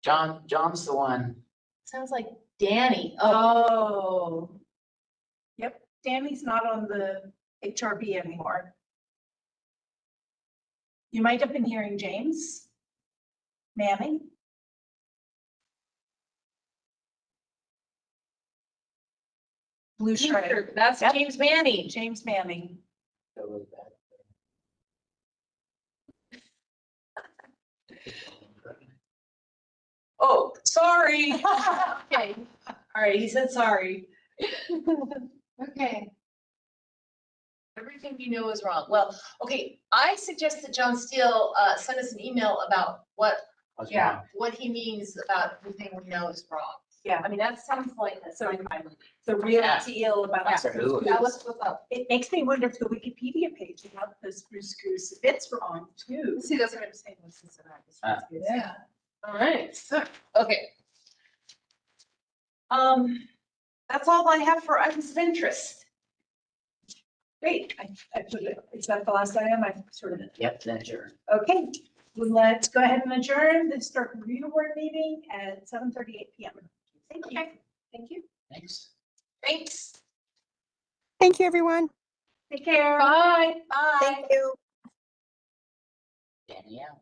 John's the one. Sounds like Danny. Oh, Oh. Yep, Danny's not on the HRB anymore. You might have been hearing James Manning. Blue shirt. that's Yep. James Manning. James Manning. They're really bad. Oh, sorry. Okay. All right, he said sorry. Okay. Everything you know is wrong. Well, okay, I suggest that John Steele send us an email about What's Yeah. wrong? what he means about everything we know is wrong. Yeah. I mean, that sounds like that's So- fine. The real Yeah. deal about. Yeah. Spruce Who? Goose. Tell us what's up. It makes me wonder if the Wikipedia page about the spruce goose fits wrong too. See, that's what I'm saying. This is Ah. Yeah. All right, so, okay. That's all I have for items of interest. Great. I put it, is that the last item? I sort of, Yep, that's your. okay. Well, let's go ahead and adjourn the Historic Review Board meeting at 7:38 PM. Thank you. Okay, thank you. Thanks. Thanks. Thank you, everyone. Take care. Bye. Bye. you. Danielle.